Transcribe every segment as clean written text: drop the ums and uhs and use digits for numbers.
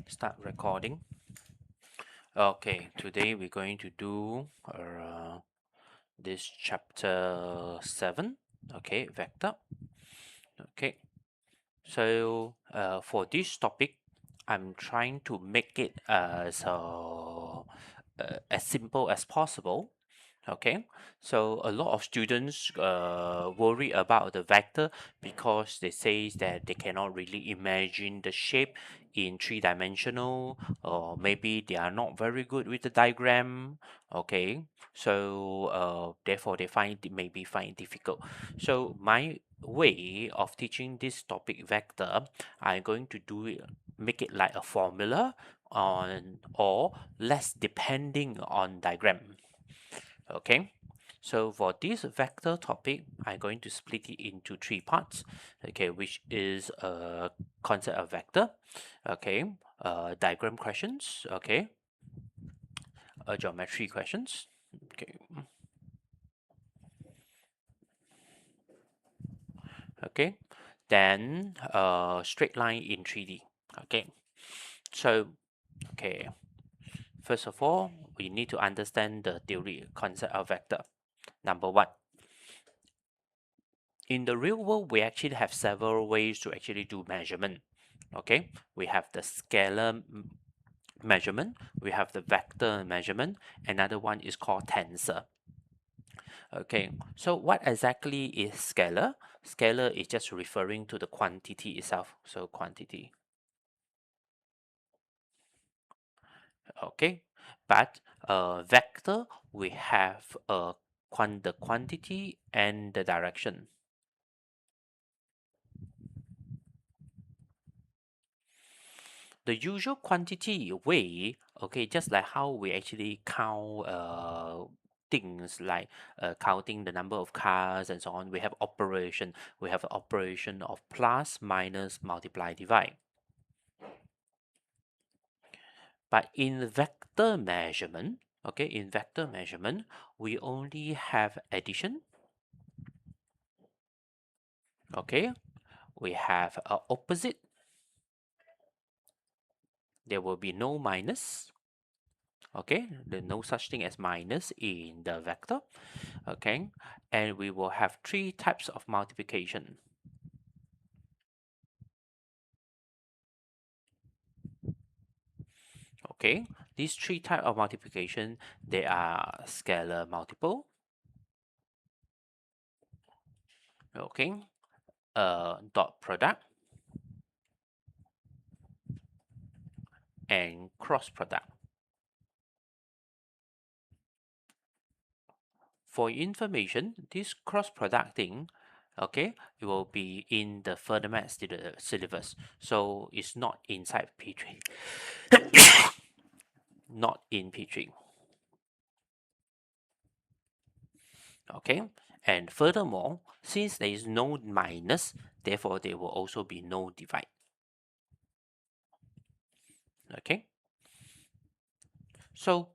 Start recording. Okay, today we're going to do this chapter 7. Okay, vector. Okay, so for this topic, I'm trying to make it as simple as possible. Okay, so a lot of students worry about the vector because they say that they cannot really imagine the shape in three-dimensional, or maybe they are not very good with the diagram. Okay, so therefore they maybe find it difficult. So my way of teaching this topic vector, I'm going to make it like a formula on or less depending on diagram. Okay, so for this vector topic, I'm going to split it into three parts. Okay, which is a concept of vector. Okay, diagram questions. Okay, geometry questions. Okay, okay, then straight line in 3D. Okay, so okay, first of all, we need to understand the theory concept of vector. Number one, in the real world, we actually have several ways to actually do measurement. Okay, we have the scalar measurement, we have the vector measurement, another one is called tensor. Okay, so what exactly is scalar? Scalar is just referring to the quantity itself, so quantity. Okay, but vector, we have the quantity and the direction. The usual quantity way, okay, just like how we actually count things like counting the number of cars and so on, we have operation. We have operation of plus, minus, multiply, divide. But in vector measurement, okay, in vector measurement, we only have addition. Okay, we have opposite. There will be no minus. Okay, there's no such thing as minus in the vector. Okay, and we will have three types of multiplication. Okay, these three types of multiplication, they are scalar multiple. Okay, dot product and cross product. For information, this cross product thing, okay, it will be in the further math syllabus, so it's not inside P3, not in P3. Okay, and furthermore, since there is no minus, therefore there will also be no divide. Okay, so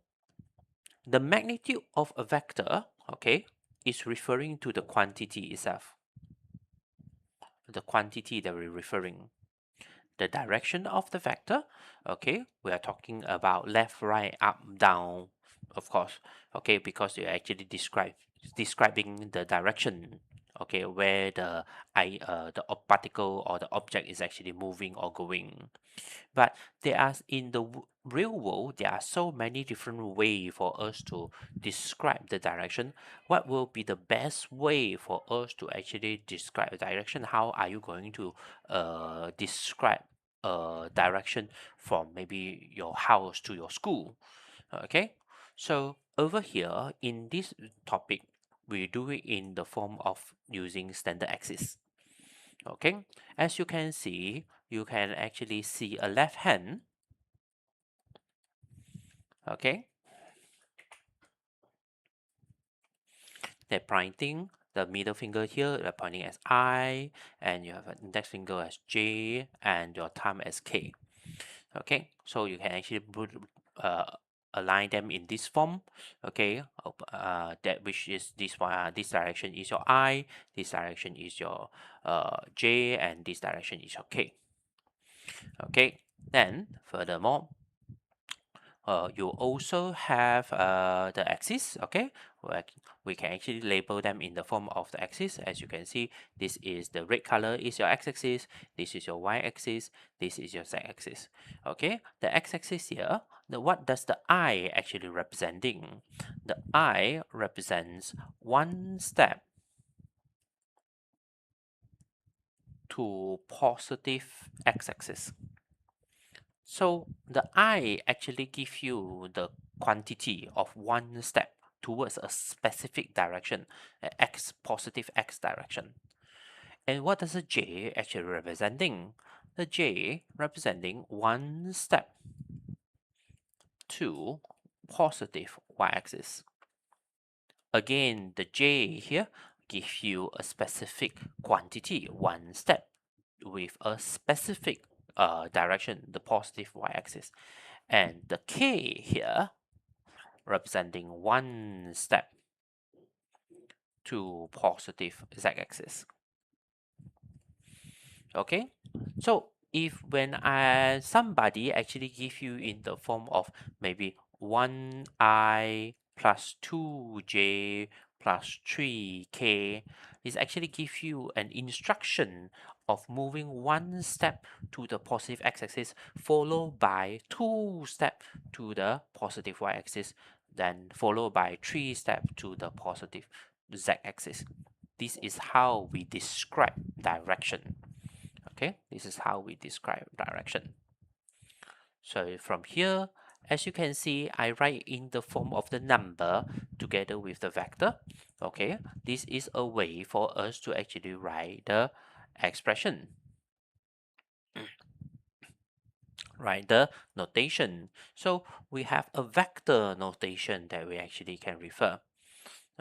the magnitude of a vector, okay, is referring to the quantity itself. The quantity that we're referring. The direction of the vector, okay, we are talking about left, right, up, down, of course, okay, because you're actually describing the direction, okay, where the particle or the object is actually moving or going. But there are in the real world, there are so many different ways for us to describe the direction. What will be the best way for us to actually describe the direction? How are you going to describe a direction from maybe your house to your school? Okay, so over here in this topic, we do it in the form of using standard axis. Okay, as you can see, you can actually see a left hand. Okay, they're pointing the middle finger here, they're pointing as I, and you have an index finger as J, and your thumb as K. Okay, so you can actually uh, align them in this form. Okay, that which is this one. This direction is your I, this direction is your J, and this direction is your K. Okay, Then furthermore, you also have the axis, okay? Where we can actually label them in the form of the axis. As you can see, this is the red color is your x-axis, this is your y-axis, this is your z-axis. Okay, the x-axis here, what does the I actually representing? The I represents one step to positive x-axis. So the I actually give you the quantity of one step towards a specific direction, x positive x direction. And what does the J actually representing? The J representing one step to positive y-axis. Again, the J here gives you a specific quantity, one step with a specific direction, the positive y-axis. And the K here representing one step to positive z-axis. Okay, so if when somebody actually give you in the form of maybe 1i plus 2j plus 3k, this actually give you an instruction of moving one step to the positive x-axis followed by two steps to the positive y-axis, then followed by three steps to the positive z-axis. This is how we describe direction. Okay, this is how we describe direction. So from here, as you can see, I write in the form of the number together with the vector. Okay, this is a way for us to actually write the expression, write the notation. So we have a vector notation that we actually can refer.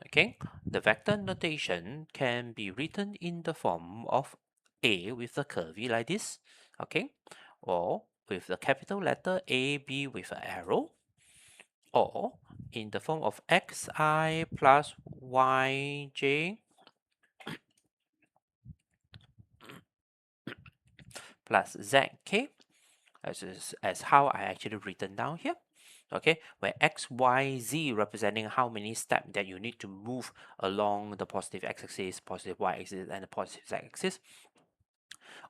Okay, the vector notation can be written in the form of A with a curvy like this, okay, or with the capital letter A, B with an arrow, or in the form of xi plus yj plus zk, as how I actually written down here. Okay, where x, y, z representing how many steps that you need to move along the positive x-axis, positive y-axis, and the positive z-axis.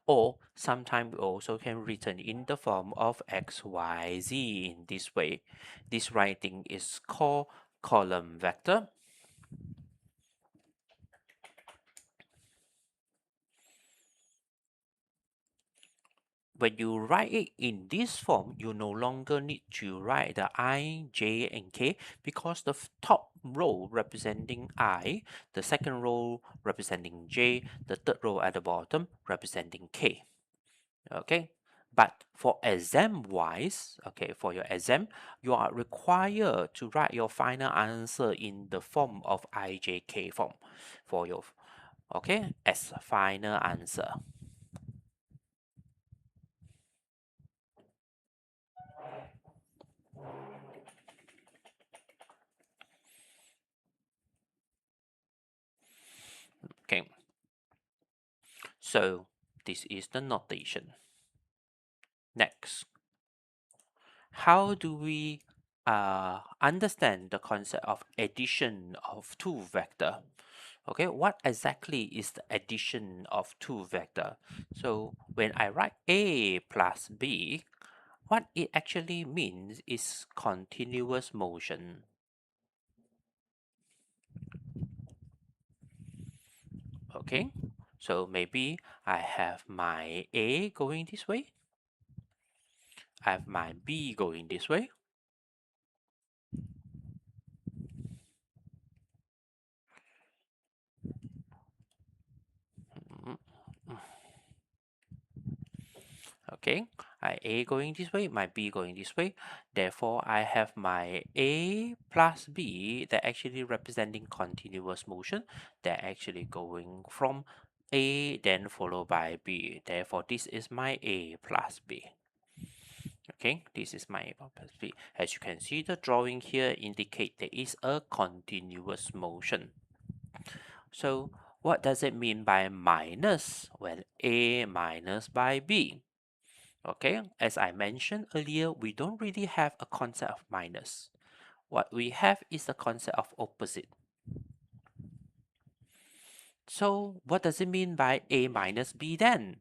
Or sometimes we also can written in the form of x, y, z in this way. This writing is called column vector. When you write it in this form, you no longer need to write the I, J, and K because the top row representing I, the second row representing J, the third row at the bottom representing K. Okay, but for exam wise, okay, for your exam, you are required to write your final answer in the form of IJK form for your, okay, as a final answer. Okay, so this is the notation. Next, how do we understand the concept of addition of two vector? Okay, what exactly is the addition of two vector? So when I write A plus B, what it actually means is continuous motion. Okay, so maybe I have my A going this way, I have my B going this way, mm, okay, I A going this way, my B going this way. Therefore, I have my A plus B that actually representing continuous motion that actually going from A then followed by B. Therefore, this is my A plus B. Okay, this is my A plus B. As you can see, the drawing here indicate there is a continuous motion. So what does it mean by minus when A minus by B? Okay, as I mentioned earlier, we don't really have a concept of minus. What we have is the concept of opposite. So what does it mean by A minus B then?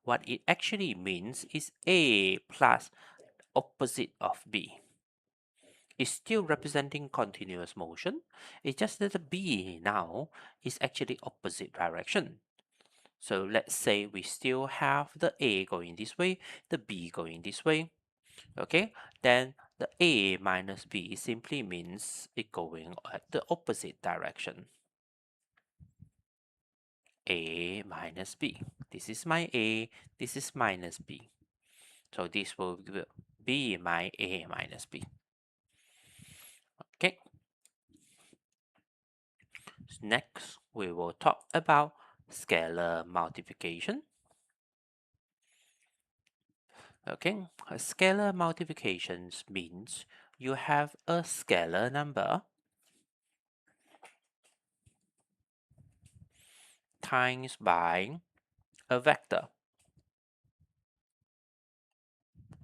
What it actually means is A plus opposite of B. It's still representing continuous motion. It's just that the B now is actually opposite direction. So let's say we still have the A going this way, the B going this way. Okay, then the A minus B simply means it going at the opposite direction. A minus B. This is my A, this is minus B. So this will be my A minus B. Okay. Next, we will talk about scalar multiplication. Okay, a scalar multiplication means you have a scalar number times by a vector.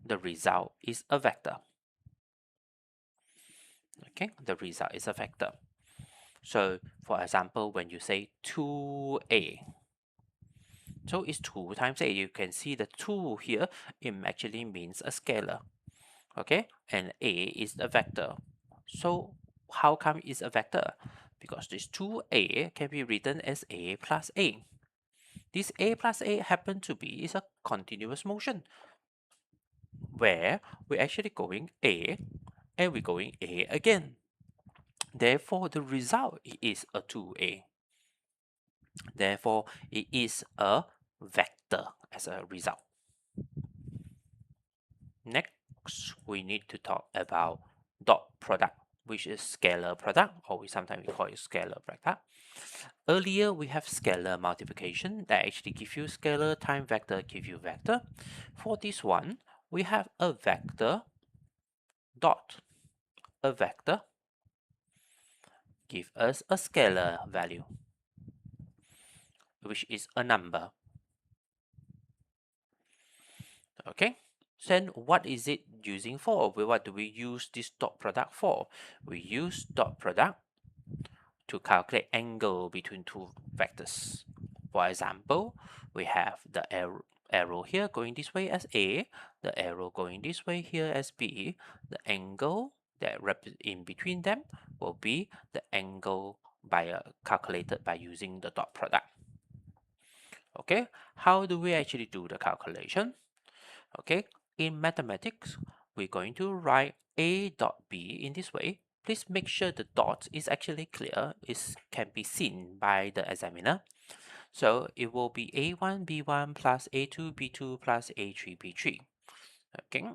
The result is a vector. Okay, the result is a vector. So, for example, when you say 2a, so it's 2 times a, you can see the 2 here, it actually means a scalar. Okay, and a is a vector. So, how come it's a vector? Because this 2a can be written as a plus a. This a plus a happen to be is a continuous motion where we're actually going a and we're going a again. Therefore, the result is a 2a. Therefore, it is a vector as a result. Next, we need to talk about dot product, which is scalar product, or sometimes we call it scalar product. Earlier, we have scalar multiplication that actually give you scalar times vector give you vector. For this one, we have a vector dot a vector give us a scalar value, which is a number. Okay, then what is it using for? What do we use this dot product for? We use dot product to calculate angle between two vectors. For example, we have the arrow here going this way as A, the arrow going this way here as B. The angle that in between them will be the angle calculated by using the dot product. Okay, how do we actually do the calculation? Okay, in mathematics, we're going to write A dot B in this way. Please make sure the dot is actually clear, it can be seen by the examiner. So it will be A1 B1 plus A2 B2 plus A3 B3. Okay,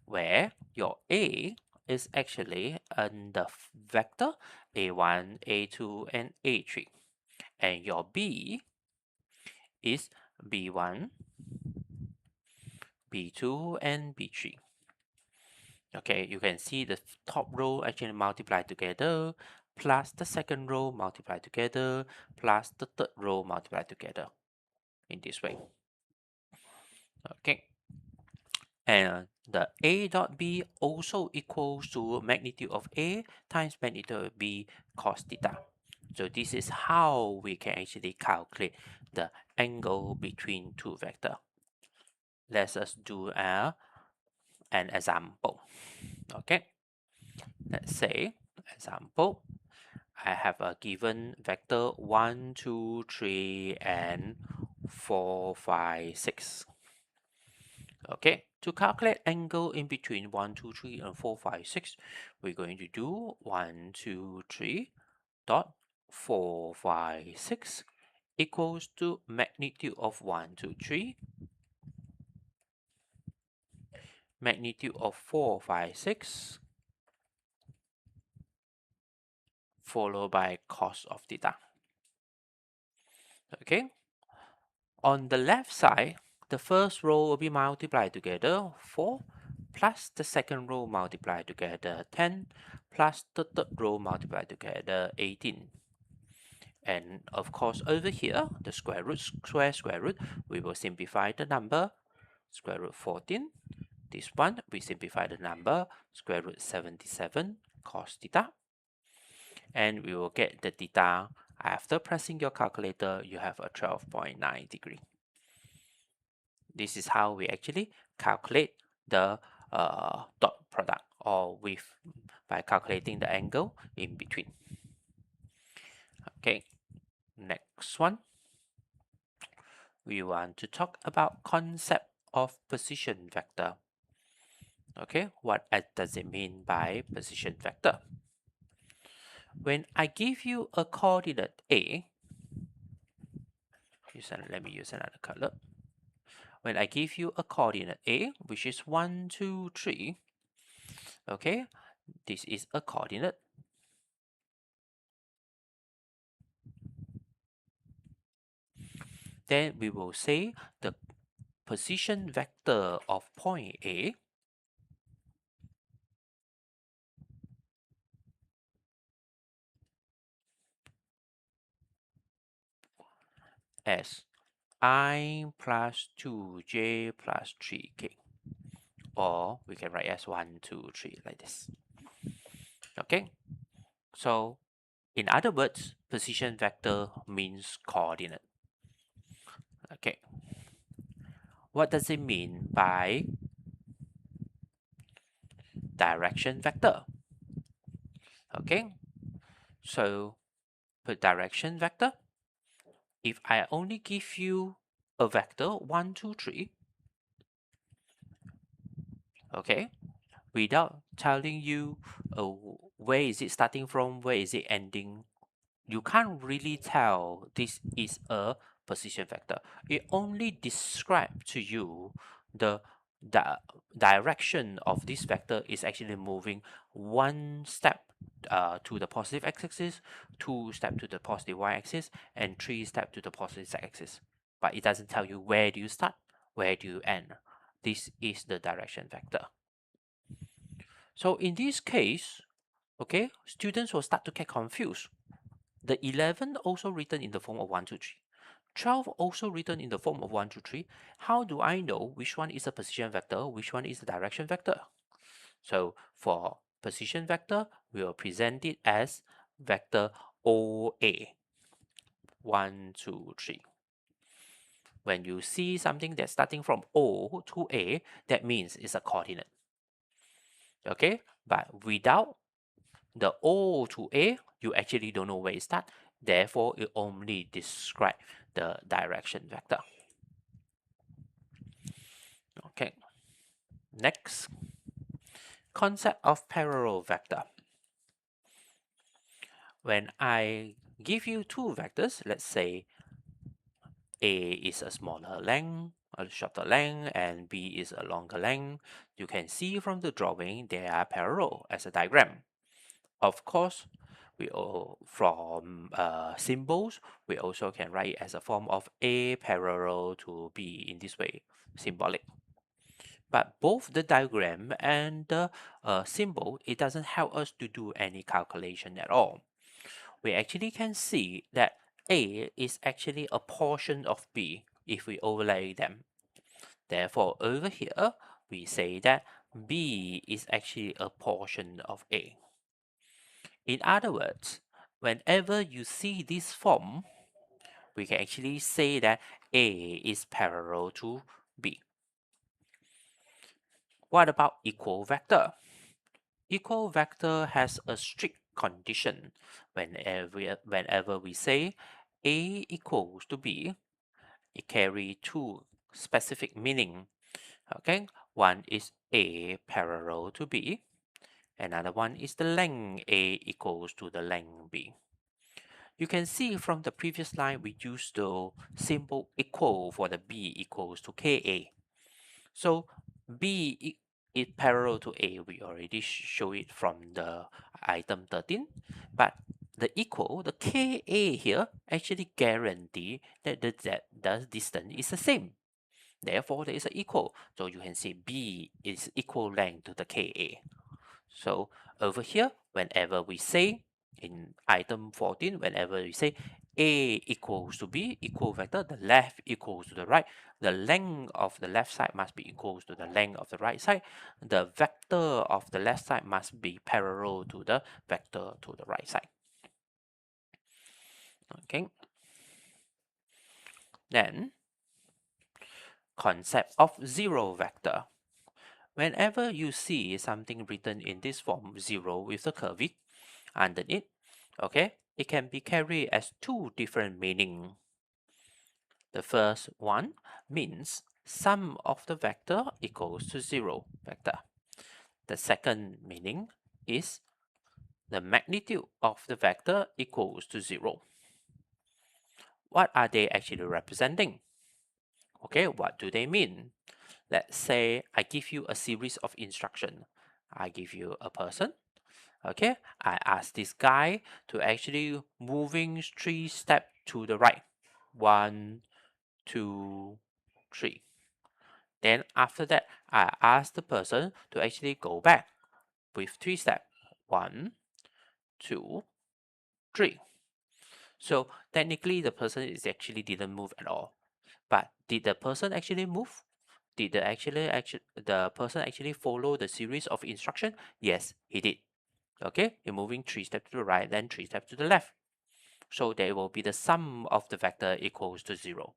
where your A is actually in the vector A1, A2, and A3. And your B is B1, B2, and B3. Okay, you can see the top row actually multiply together, plus the second row multiply together, plus the third row multiply together in this way. Okay, and the A dot B also equals to magnitude of A times magnitude of B cos theta. So this is how we can actually calculate the angle between two vectors. Let us do an example. Okay, let's say example, I have a given vector 1, 2, 3, and 4, 5, 6. Okay, to calculate angle in between 1, 2, 3, and 4, 5, 6, we're going to do 1, 2, 3 dot 4, 5, 6 equals to magnitude of 1, 2, 3, magnitude of 4, 5, 6, followed by cos of theta. Okay, on the left side, the first row will be multiplied together 4 plus the second row multiplied together 10 plus the third row multiplied together 18. And of course over here, the square root, square root, we will simplify the number square root 14. This one, we simplify the number, square root 77 cos theta. And we will get the theta. After pressing your calculator, you have a 12.9 degree. This is how we actually calculate the dot product, or with by calculating the angle in between. Okay, next one. We want to talk about concept of position vector. Okay, what does it mean by position vector? When I give you a coordinate A, let me use another color. When I give you a coordinate A, which is 1, 2, 3, okay, this is a coordinate. Then we will say the position vector of point A as I plus 2j plus 3k, or we can write as 1, 2, 3 like this. Okay, so in other words, position vector means coordinate. Okay, what does it mean by direction vector? Okay, so for direction vector, if I only give you a vector 1, 2, 3, okay, without telling you where is it starting from, where is it ending, you can't really tell this is a position vector. It only describes to you the direction of this vector is actually moving one step to the positive x-axis, 2 steps to the positive y-axis, and 3 steps to the positive z-axis. But it doesn't tell you where do you start, where do you end. This is the direction vector. So in this case, okay, students will start to get confused. The 11 also written in the form of 1, 2, 3. 12 also written in the form of 1, 2, 3. How do I know which one is a position vector, which one is a direction vector? So for position vector, we will present it as vector OA. 1, 2, 3. When you see something that's starting from O to A, that means it's a coordinate. Okay, but without the O to A, you actually don't know where it starts. Therefore, it only describes the direction vector. Okay. Next, concept of parallel vector. When I give you two vectors, let's say A is a smaller length, a shorter length, and B is a longer length, you can see from the drawing they are parallel as a diagram. Of course, we all, from symbols, we also can write it as a form of A parallel to B in this way, symbolic. But both the diagram and the symbol, it doesn't help us to do any calculation at all. We actually can see that A is actually a portion of B if we overlay them. Therefore, over here, we say that B is actually a portion of A. In other words, whenever you see this form, we can actually say that A is parallel to B. What about equal vector? Equal vector has a strict condition. Whenever we say A equals to B, it carries two specific meaning. Okay, one is A parallel to B. Another one is the length A equals to the length B. You can see from the previous line we used the symbol equal for the B equals to KA. So B is parallel to A. We already show it from the item 13. But the equal, the KA here, actually guarantee that the distance is the same. Therefore, there is an equal. So you can say B is equal length to the KA. So over here, whenever we say in item 14, whenever we say A equals to B, equal vector, the left equals to the right. The length of the left side must be equals to the length of the right side. The vector of the left side must be parallel to the vector to the right side. Okay. Then, concept of zero vector. Whenever you see something written in this form, 0 with the curve underneath, okay, it can be carried as two different meanings. The first one means sum of the vector equals to 0 vector. The second meaning is the magnitude of the vector equals to 0. What are they actually representing? Okay, what do they mean? Let's say I give you a series of instructions. I give you a person. Okay, I ask this guy to actually moving 3 steps to the right. 1, 2, 3. Then after that, I ask the person to actually go back with 3 steps. 1, 2, 3. So technically the person is actually didn't move at all. But did the person actually move? Did the person actually follow the series of instruction? Yes, he did. Okay, you're moving 3 steps to the right, then 3 steps to the left. So there will be the sum of the vector equals to 0.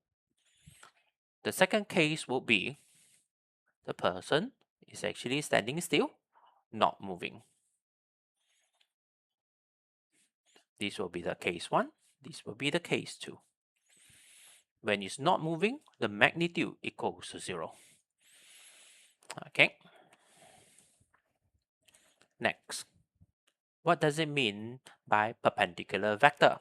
The second case will be the person is actually standing still, not moving. This will be the case 1. This will be the case 2. When it's not moving, the magnitude equals to 0. Okay. Next. What does it mean by perpendicular vector?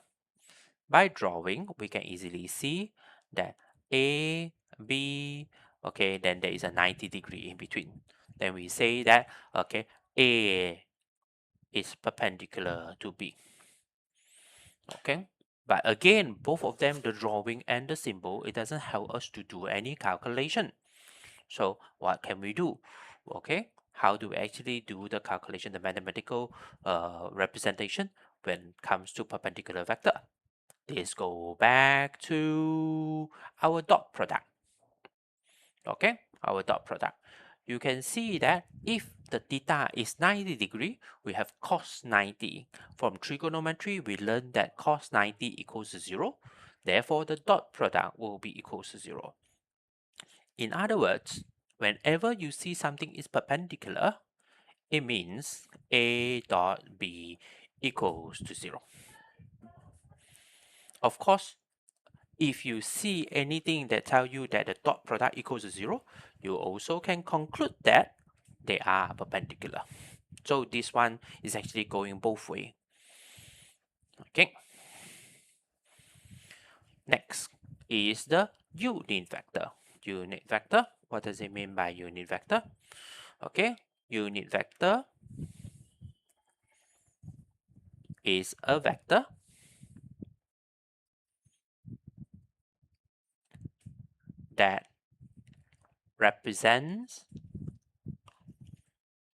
By drawing, we can easily see that A, B, okay, then there is a 90-degree in between. Then we say that, okay, A is perpendicular to B. Okay, but again, both of them, the drawing and the symbol, it doesn't help us to do any calculation. So what can we do? Okay, how do we actually do the calculation, the mathematical representation when it comes to perpendicular vector? Let's go back to our dot product. Okay, our dot product. You can see that if the theta is 90 degree, we have cos 90. From trigonometry, we learned that cos 90 equals to 0. Therefore, the dot product will be equals to 0. In other words, whenever you see something is perpendicular, it means A dot B equals to 0. Of course, if you see anything that tell you that the dot product equals to 0, you also can conclude that they are perpendicular. So this one is actually going both ways. Okay. Next is the unit vector. Unit vector, what does it mean by unit vector? Okay, unit vector is a vector that represents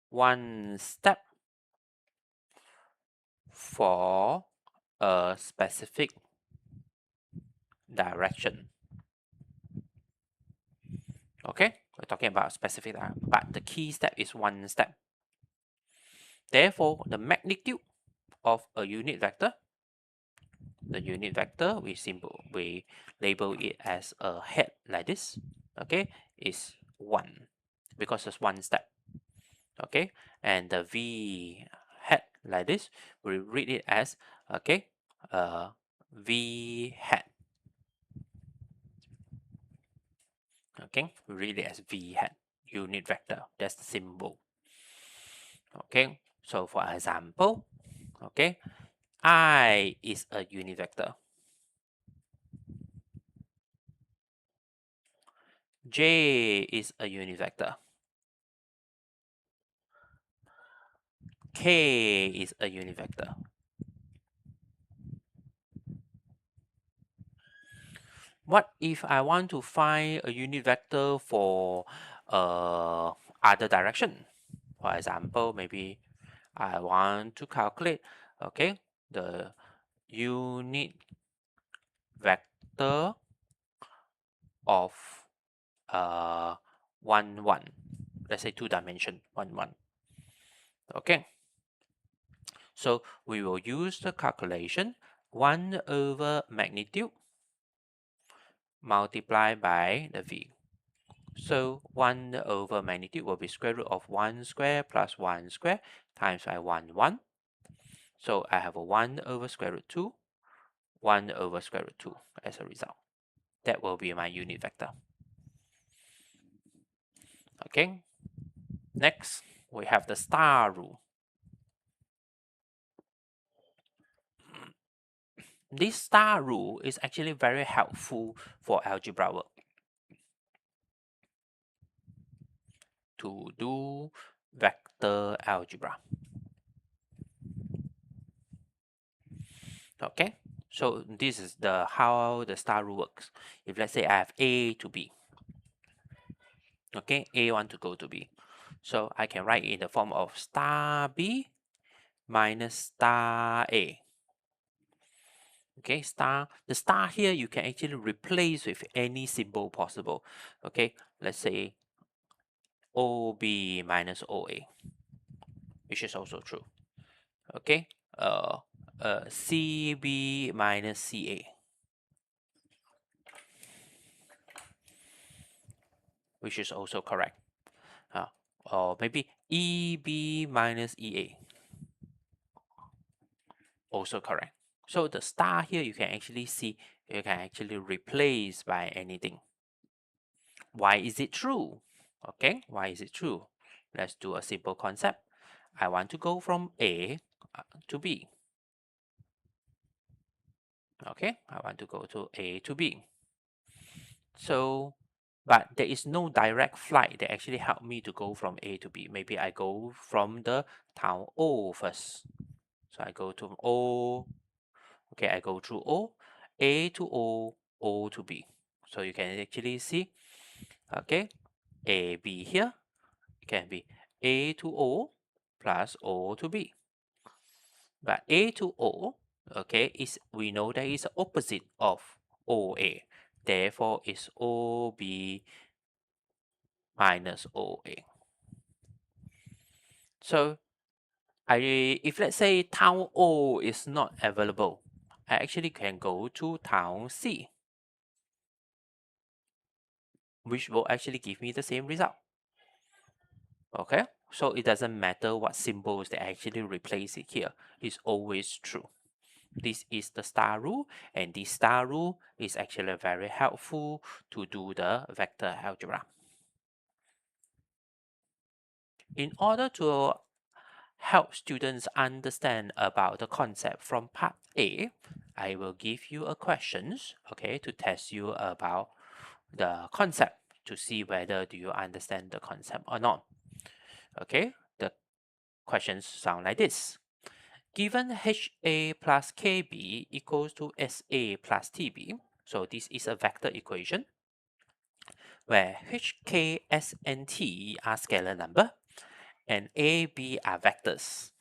one step for a specific direction. Okay, we're talking about specific direction, but the key step is one step. Therefore, the magnitude of a unit vector, the unit vector, we label it as a head like this, okay, is 1 because it's one step. Okay, and the v head like this, we read it as, okay, v head. Okay, we read it as v head, unit vector. That's the symbol. Okay, so for example, okay, I is a unit vector. J is a unit vector. K is a unit vector. What if I want to find a unit vector for other direction? For example, maybe I want to calculate, okay, the unit vector of 1 1, let's say 2-dimension 1 1. Okay, so we will use the calculation 1 over magnitude multiplied by the v. So 1 over magnitude will be square root of 1 square plus 1 square times by 1 1. So I have a 1 over square root 2, 1 over square root 2 as a result. That will be my unit vector. Okay, next we have the star rule. This star rule is actually very helpful for algebra work to do vector algebra. Okay, so this is the how the star rule works. If let's say I have A to B, okay, A want to go to B, so I can write in the form of star B minus star A. Okay, the star here you can actually replace with any symbol possible. Okay, let's say OB minus OA, which is also true. Okay, CB minus CA, which is also correct. Or maybe EB minus EA, also correct. So the star here you can actually see, you can actually replace by anything. Why is it true? Okay, why is it true? Let's do a simple concept. I want to go from A to B. Okay, I want to go to A to B. So, but there is no direct flight that actually help me to go from A to B. Maybe I go from the town O first. So I go to O. Okay, I go through O, A to O, O to B. So you can actually see, okay, A, B here, it can be A to O plus O to B. But A to O, okay, is we know that is opposite of OA. Therefore, is OB minus OA. So if let's say town O is not available, I actually can go to town C, which will actually give me the same result. Okay, so it doesn't matter what symbols they actually replace it here. It's always true. This is the star rule, and this star rule is actually very helpful to do the vector algebra. In order to help students understand about the concept from part A, I will give you a questions, okay, to test you about the concept to see whether do you understand the concept or not. Okay, the questions sound like this. Given HA plus KB equals to SA plus TB, so this is a vector equation where HK, S, and T are scalar number and A, B are vectors.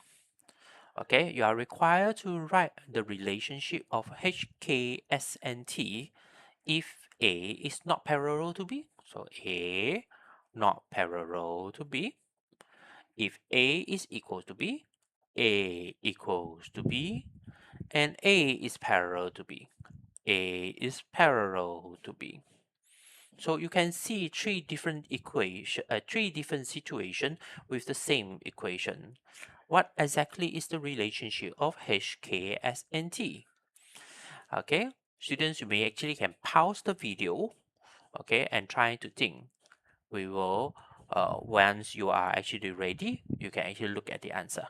Okay, you are required to write the relationship of HK, S, and T if A is not parallel to B. So A not parallel to B. If A is equal to B, A equals to B, and A is parallel to B. A is parallel to B. So you can see three different situations with the same equation. What exactly is the relationship of H, K, S, and T? Okay, students, you may actually can pause the video, okay, and try to think. We will, once you are actually ready, you can actually look at the answer.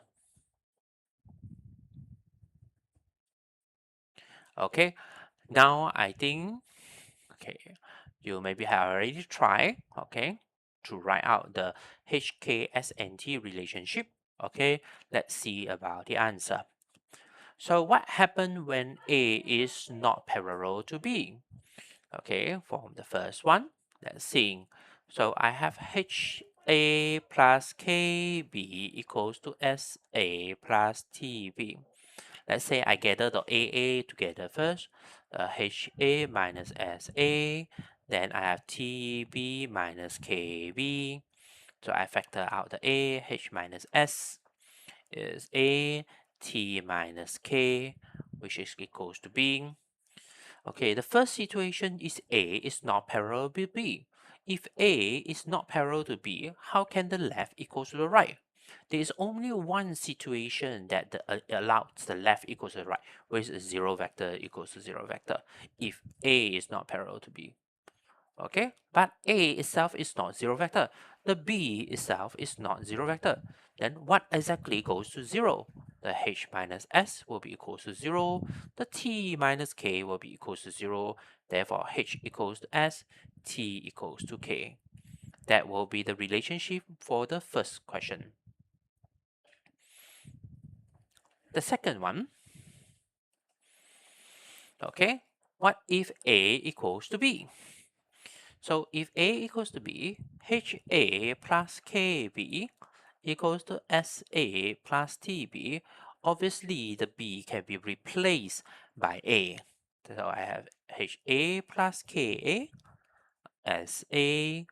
Okay, now I think, okay, you maybe have already tried, okay, to write out the HKSNT relationship. Okay, let's see about the answer. So what happened when A is not parallel to B? Okay, from the first one, let's see. So I have HA plus KB equals to SA plus TB. Let's say I gather the AA together first, HA minus SA, then I have TB minus KB. So I factor out the A, H minus S is A, T minus K, which is equals to B. Okay, the first situation is A is not parallel to B. If A is not parallel to B, how can the left equals to the right? There is only one situation that allows the left equals to the right, which is 0 vector equals to 0 vector, if A is not parallel to B. Okay, but A itself is not 0 vector. The B itself is not 0 vector. Then what exactly goes to 0? The H minus S will be equals to 0. The T minus K will be equals to 0. Therefore, H equals to S, T equals to K. That will be the relationship for the first question. The second one, okay, what if A equals to B? So if A equals to B, HA plus KB equals to SA plus TB. Obviously, the B can be replaced by A. So I have HA plus KA, SA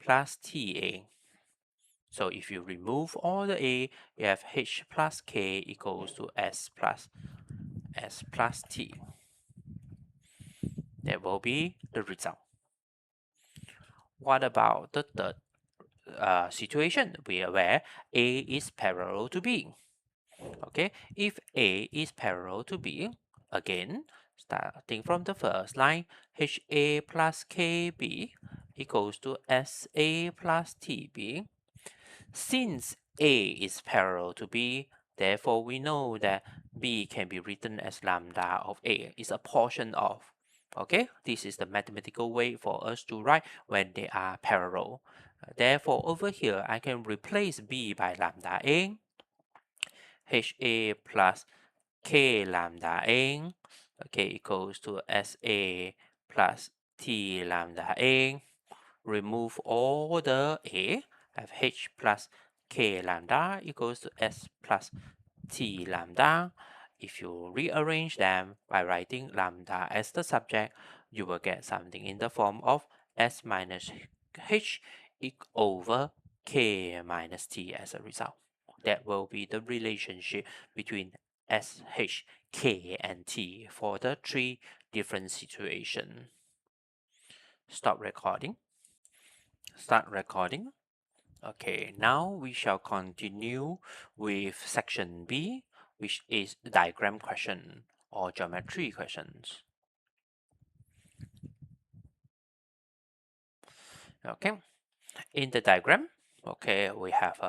plus TA. So if you remove all the A, you have H plus K equals to S plus T. That will be the result. What about the third situation where A is parallel to B? Okay, if A is parallel to B, again, starting from the first line, HA plus KB equals to SA plus TB. Since A is parallel to B, therefore we know that B can be written as lambda of A is a portion of. Okay, this is the mathematical way for us to write when they are parallel. Therefore, over here, I can replace B by lambda A, HA plus K lambda A, okay, equals to SA plus T lambda A. Remove all the A, have H plus K lambda equals to S plus T lambda. If you rearrange them by writing lambda as the subject, you will get something in the form of S minus H over K minus T as a result. That will be the relationship between S, H, K, and T for the three different situations. Stop recording. Start recording. Okay, now we shall continue with section B, which is diagram question or geometry questions. Okay, in the diagram, okay, we have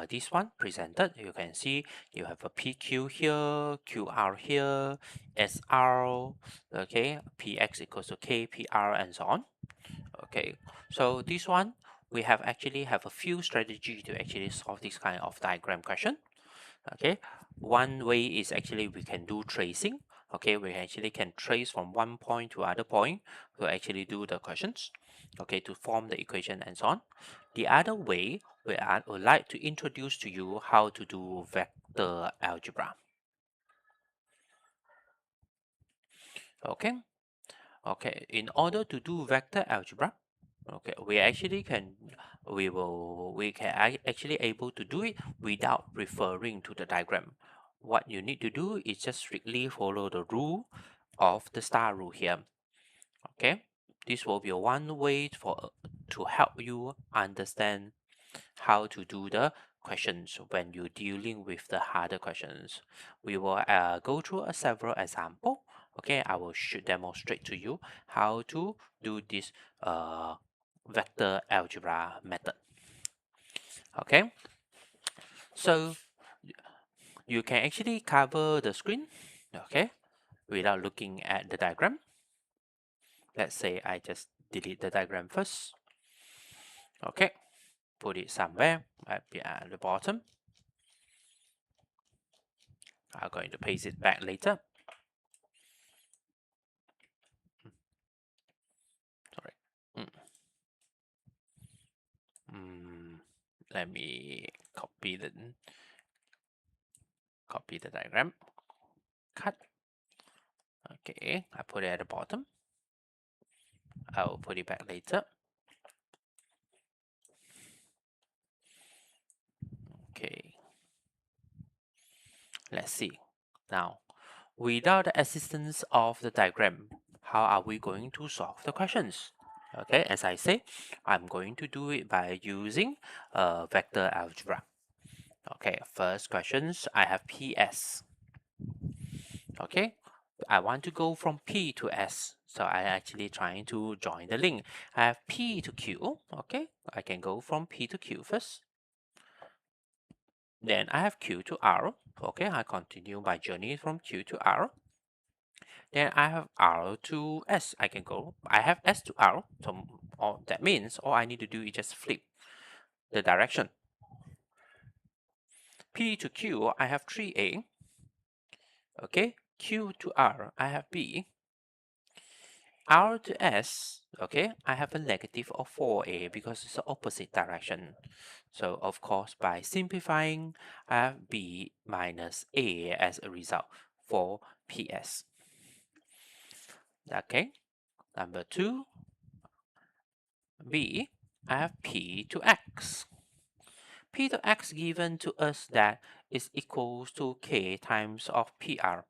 this one presented. You can see you have a PQ here, QR here, SR, okay, PX equals to K, PR, and so on. Okay, so this one, we have actually have a few strategies to actually solve this kind of diagram question. Okay, one way is actually we can do tracing. Okay, we actually can trace from one point to other point to actually do the questions. Okay, to form the equation and so on. The other way, I would like to introduce to you how to do vector algebra. Okay, okay, in order to do vector algebra, okay, we can actually able to do it without referring to the diagram. What you need to do is just strictly follow the rule of the star rule here. Okay, this will be one way to help you understand how to do the questions when you're dealing with the harder questions. We will go through several examples. Okay, I will demonstrate to you how to do this vector algebra method. Okay, so you can actually cover the screen, okay, without looking at the diagram. Let's say I just delete the diagram first. Okay, put it somewhere at the bottom. I'm going to paste it back later. Sorry. Let me copy the diagram. cut. Okay, I put it at the bottom. I will put it back later. Okay, let's see. Now, without the assistance of the diagram, how are we going to solve the questions? Okay, as I say, I'm going to do it by using vector algebra. Okay, first questions, I have PS. Okay, I want to go from P to S. So I actually trying to join the link. I have P to Q. Okay, I can go from P to Q first. Then I have Q to R. Okay, I continue my journey from Q to R. Then I have R to S. I can go. I have S to R. So that means all I need to do is just flip the direction. P to Q, I have 3A. Okay, Q to R, I have B. R to S, okay, I have a negative of 4A because it's the opposite direction. So of course, by simplifying, I have B minus A as a result for PS. Okay, number 2, B, I have P to X. P to X given to us that is equals to K times of PR.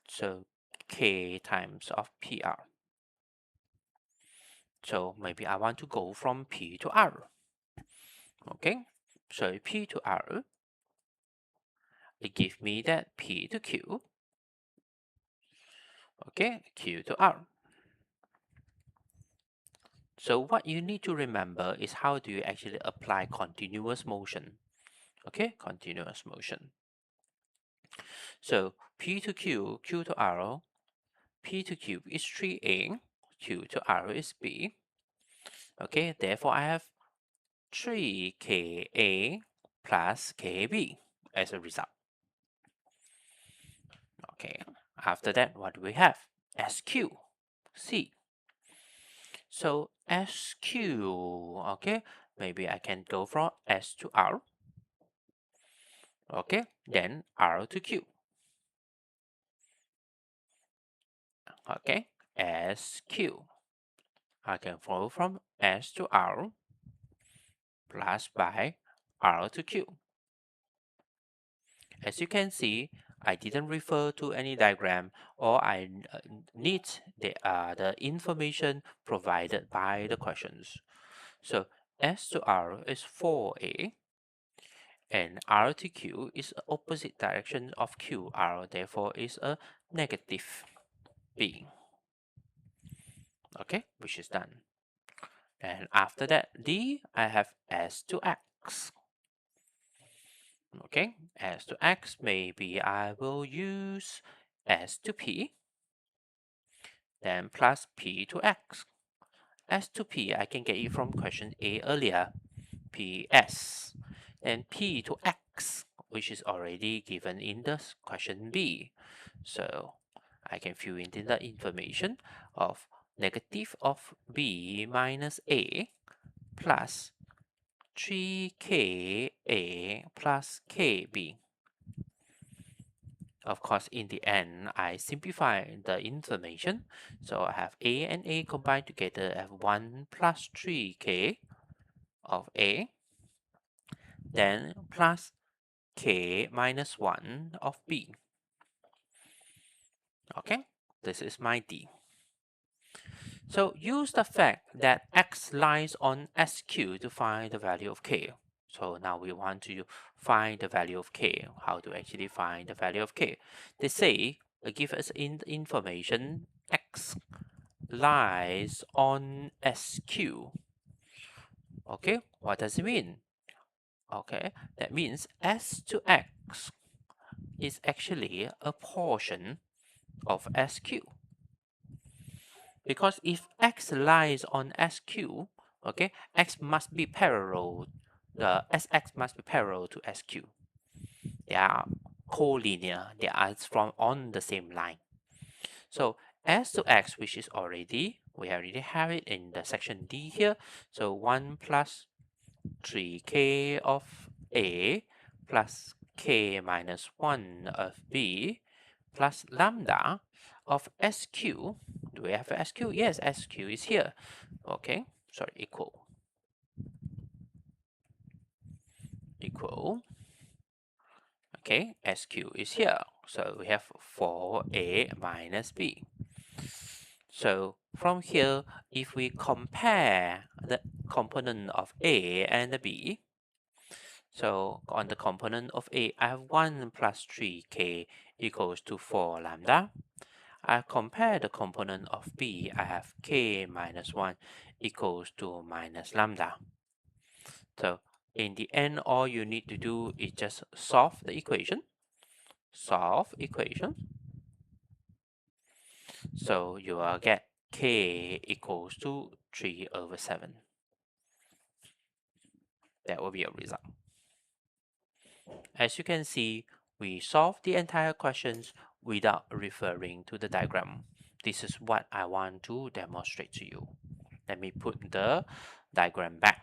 So K times of PR. So maybe I want to go from P to R. Okay, so P to R, it gives me that P to Q. Okay, Q to R. So what you need to remember is how do you actually apply continuous motion. Okay, continuous motion. So P to Q, Q to R, P to Q is 3A, Q to R is B. Okay, therefore I have 3KA plus KB as a result. Okay, after that, what do we have? SQ, C. So SQ, okay, maybe I can go from S to R. Okay, then R to Q. Okay, SQ. I can go from S to R plus by R to Q. As you can see, I didn't refer to any diagram, or I need the information provided by the questions. So S to R is 4A, and R to Q is the opposite direction of QR, therefore is a negative B. Okay, which is done. And after that, D, I have S to X. Okay, S to X, maybe I will use S to P, then plus P to X. S to P, I can get it from question A earlier, PS, and P to X, which is already given in the question B. So I can fill in the information of negative of B minus A plus 3KA plus KB. Of course, in the end, I simplify the information. So I have A and A combined together. I have 1 plus 3K of A, then plus K minus 1 of B. Okay, this is my D. So use the fact that X lies on SQ to find the value of K. So now we want to find the value of K. How to actually find the value of K? They say, give us information X lies on SQ. Okay, what does it mean? Okay, that means S to X is actually a portion of SQ. Because if X lies on SQ, okay, X must be parallel, the SX must be parallel to SQ. They are collinear, they are from on the same line. So S to X, which is already, we already have it in the section D here. So 1 plus 3K of A plus K minus 1 of B plus lambda of SQ. Do we have SQ? Yes, SQ is here. Okay, sorry, equal. Okay, SQ is here. So we have 4A minus B. So from here, if we compare the component of A and the B, so on the component of A, I have 1 plus 3K equals to 4 lambda. I compare the component of B, I have K minus 1 equals to minus lambda. So in the end, all you need to do is just solve the equation. Solve equation. So you will get K equals to 3/7. That will be a result. As you can see, we solved the entire questions without referring to the diagram. This is what I want to demonstrate to you. Let me put the diagram back.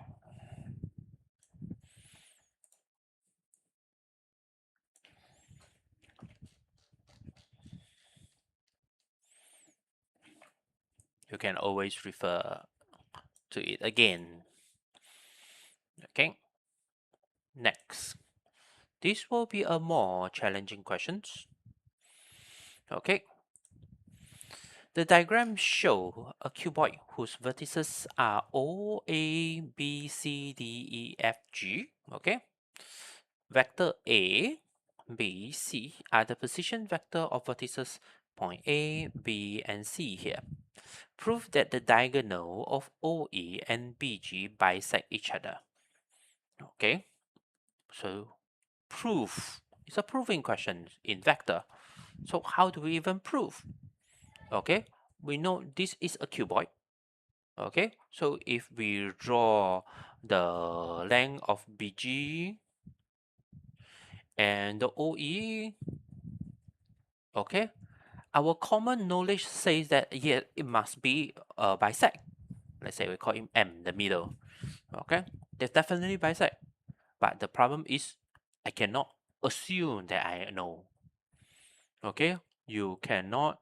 You can always refer to it again. Okay, next. This will be a more challenging questions. Okay. The diagram show a cuboid whose vertices are O, A, B, C, D, E, F, G. Okay. Vector A, B, C are the position vector of vertices point A, B, and C here. Prove that the diagonal of OE and BG bisect each other. Okay, so proof. It's a proving question in vector. So how do we even prove? Okay, we know this is a cuboid. Okay, so if we draw the length of BG and the OE, okay, our common knowledge says that yeah, it must be bisect. Let's say we call him M, the middle. Okay, there's definitely bisect. But the problem is I cannot assume that I know. Okay, you cannot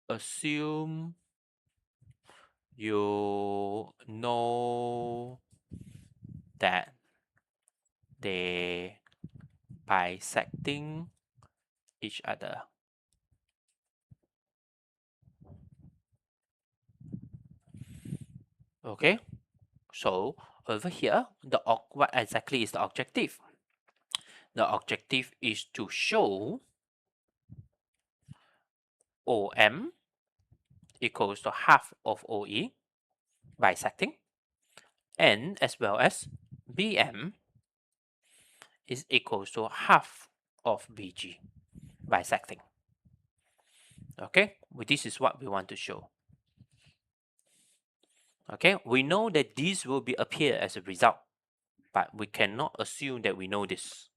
assume you know that they bisecting each other. Okay, so over here, what exactly is the objective? The objective is to show OM equals to half of OE bisecting, and as well as BM is equals to half of BG bisecting. Okay, this is what we want to show. Okay, we know that this will be appear as a result, but we cannot assume that we know this.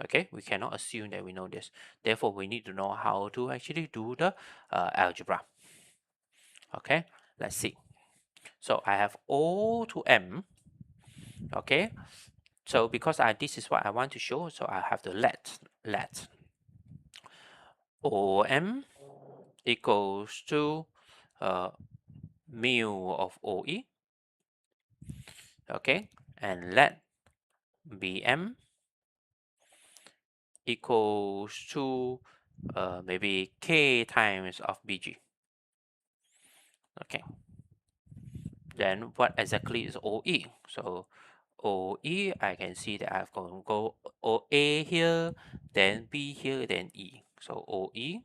Okay, we cannot assume that we know this. Therefore, we need to know how to actually do the algebra. Okay, let's see. So I have O to M. Okay, so because this is what I want to show, so I have to let OM equals to mu of OE. Okay, and let BM equals to maybe K times of BG. Okay, then what exactly is OE? So OE, I can see that I've going to go OA here, then B here, then E. So OE,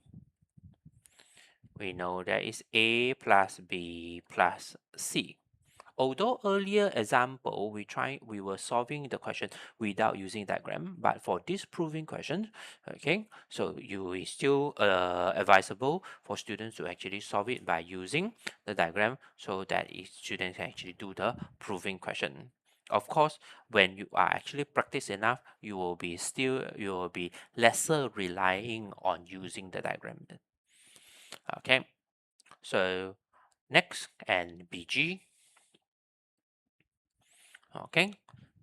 we know that is A plus B plus C. Although earlier example, we were solving the question without using diagram, but for this proving question, okay, so you is still advisable for students to actually solve it by using the diagram so that students can actually do the proving question. Of course, when you are actually practice enough, you will be lesser relying on using the diagram. Okay, so next and BG. Okay,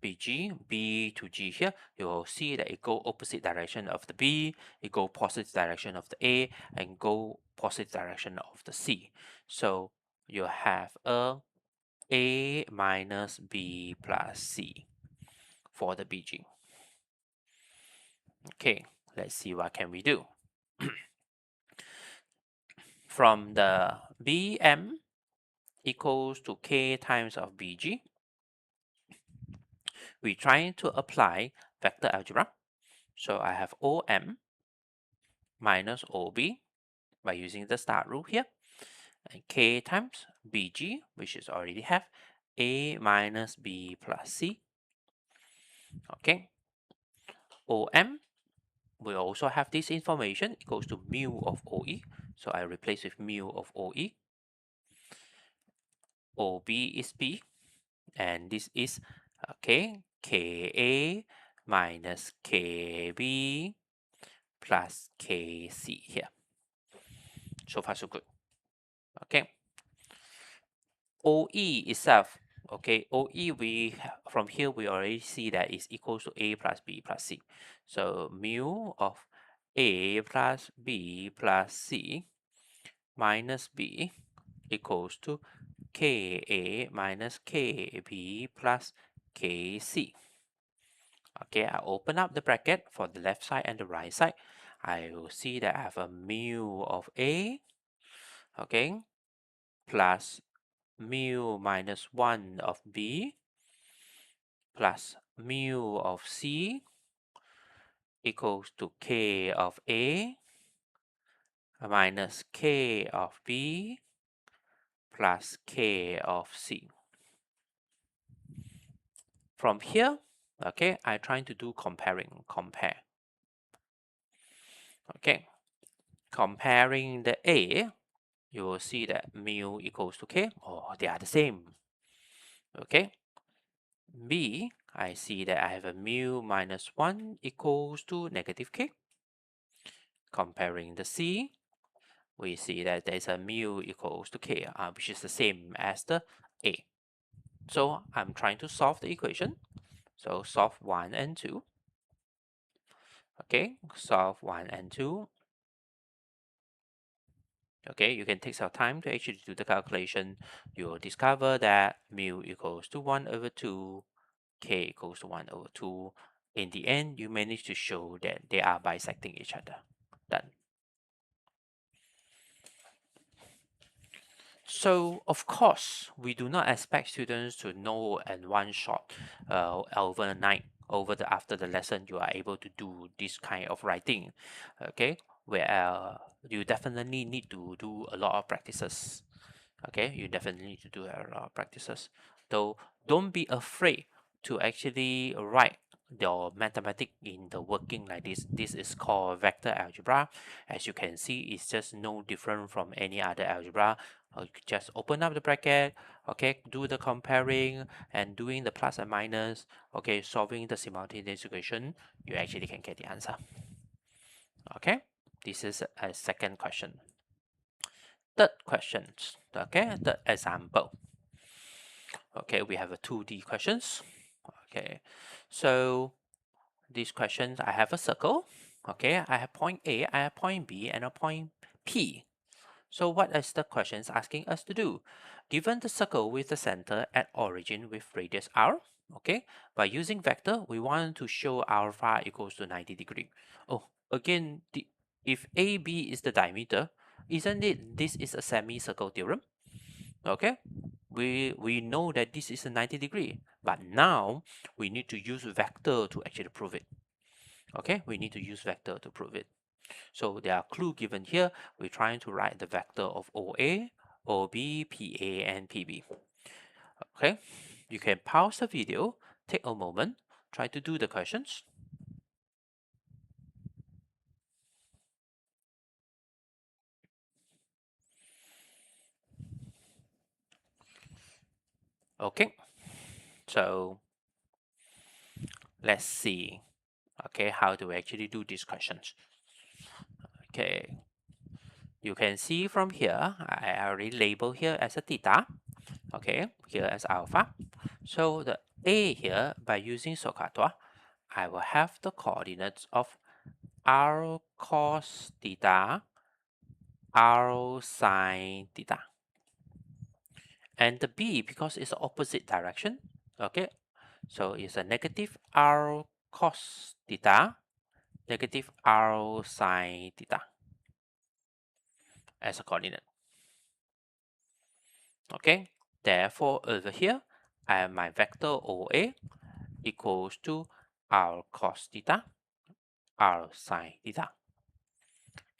BG, B to G here, you will see that it go opposite direction of the B, it go positive direction of the A, and go positive direction of the C. So you have A minus B plus C for the BG. Okay, let's see what can we do. From the BM equals to K times of BG, we're trying to apply vector algebra. So I have OM minus OB by using the start rule here, and K times BG, which is already have A minus B plus C. Okay, OM, we also have this information equals to mu of OE, so I replace with mu of OE. OB is B, and this is okay, KA minus KB plus KC here. So far so good. Okay, OE itself, okay, OE from here we already see that is equals to A plus B plus C. So mu of A plus B plus C minus B equals to KA minus KB plus KC. Okay, I open up the bracket for the left side and the right side. I will see that I have a mu of A, okay, plus mu minus 1 of B plus mu of C equals to K of A minus K of B plus K of C. From here, okay, I'm trying to do compare. Okay, comparing the A, you will see that mu equals to K, or they are the same. Okay, B, I see that I have a mu minus 1 equals to negative K. Comparing the C, we see that there's a mu equals to K, which is the same as the A. So I'm trying to solve the equation. So solve 1 and 2. Okay, solve 1 and 2. Okay, you can take some time to actually do the calculation. You will discover that mu equals to 1 over 2, K equals to 1 over 2. In the end, you manage to show that they are bisecting each other. Done. So, of course, we do not expect students to know in one shot overnight. After the lesson, you are able to do this kind of writing, okay? Where you definitely need to do a lot of practices. Okay, you definitely need to do a lot of practices. Though, don't be afraid to actually write your mathematics in the working like this. This is called vector algebra. As you can see, it's just no different from any other algebra. You just open up the bracket, okay, do the comparing and doing the plus and minus, okay, solving the simultaneous equation, you actually can get the answer. Okay, this is a second question. Third question, okay, third example. Okay, we have a 2D questions. Okay, so these questions, I have a circle. Okay, I have point A, I have point B, and a point P. So what is the questions asking us to do? Given the circle with the center at origin with radius r, okay, by using vector, we want to show alpha equals to 90 degree. Oh, again, if AB is the diameter, isn't it this is a semicircle theorem? Okay, we know that this is a 90 degree, but now we need to use vector to actually prove it. Okay, we need to use vector to prove it. So there are clues given here. We're trying to write the vector of OA, OB, PA, and PB. Okay, you can pause the video, take a moment, try to do the questions. Okay, so let's see. Okay, how do we actually do these questions? Okay, you can see from here, I already label here as a theta. Okay, here as alpha. So the A here, by using SOHCAHTOA, I will have the coordinates of r cos theta, r sine theta. And the B, because it's the opposite direction, okay, so it's a negative r cos theta, negative r sine theta as a coordinate. Okay, therefore over here, I have my vector OA equals to r cos theta, r sine theta.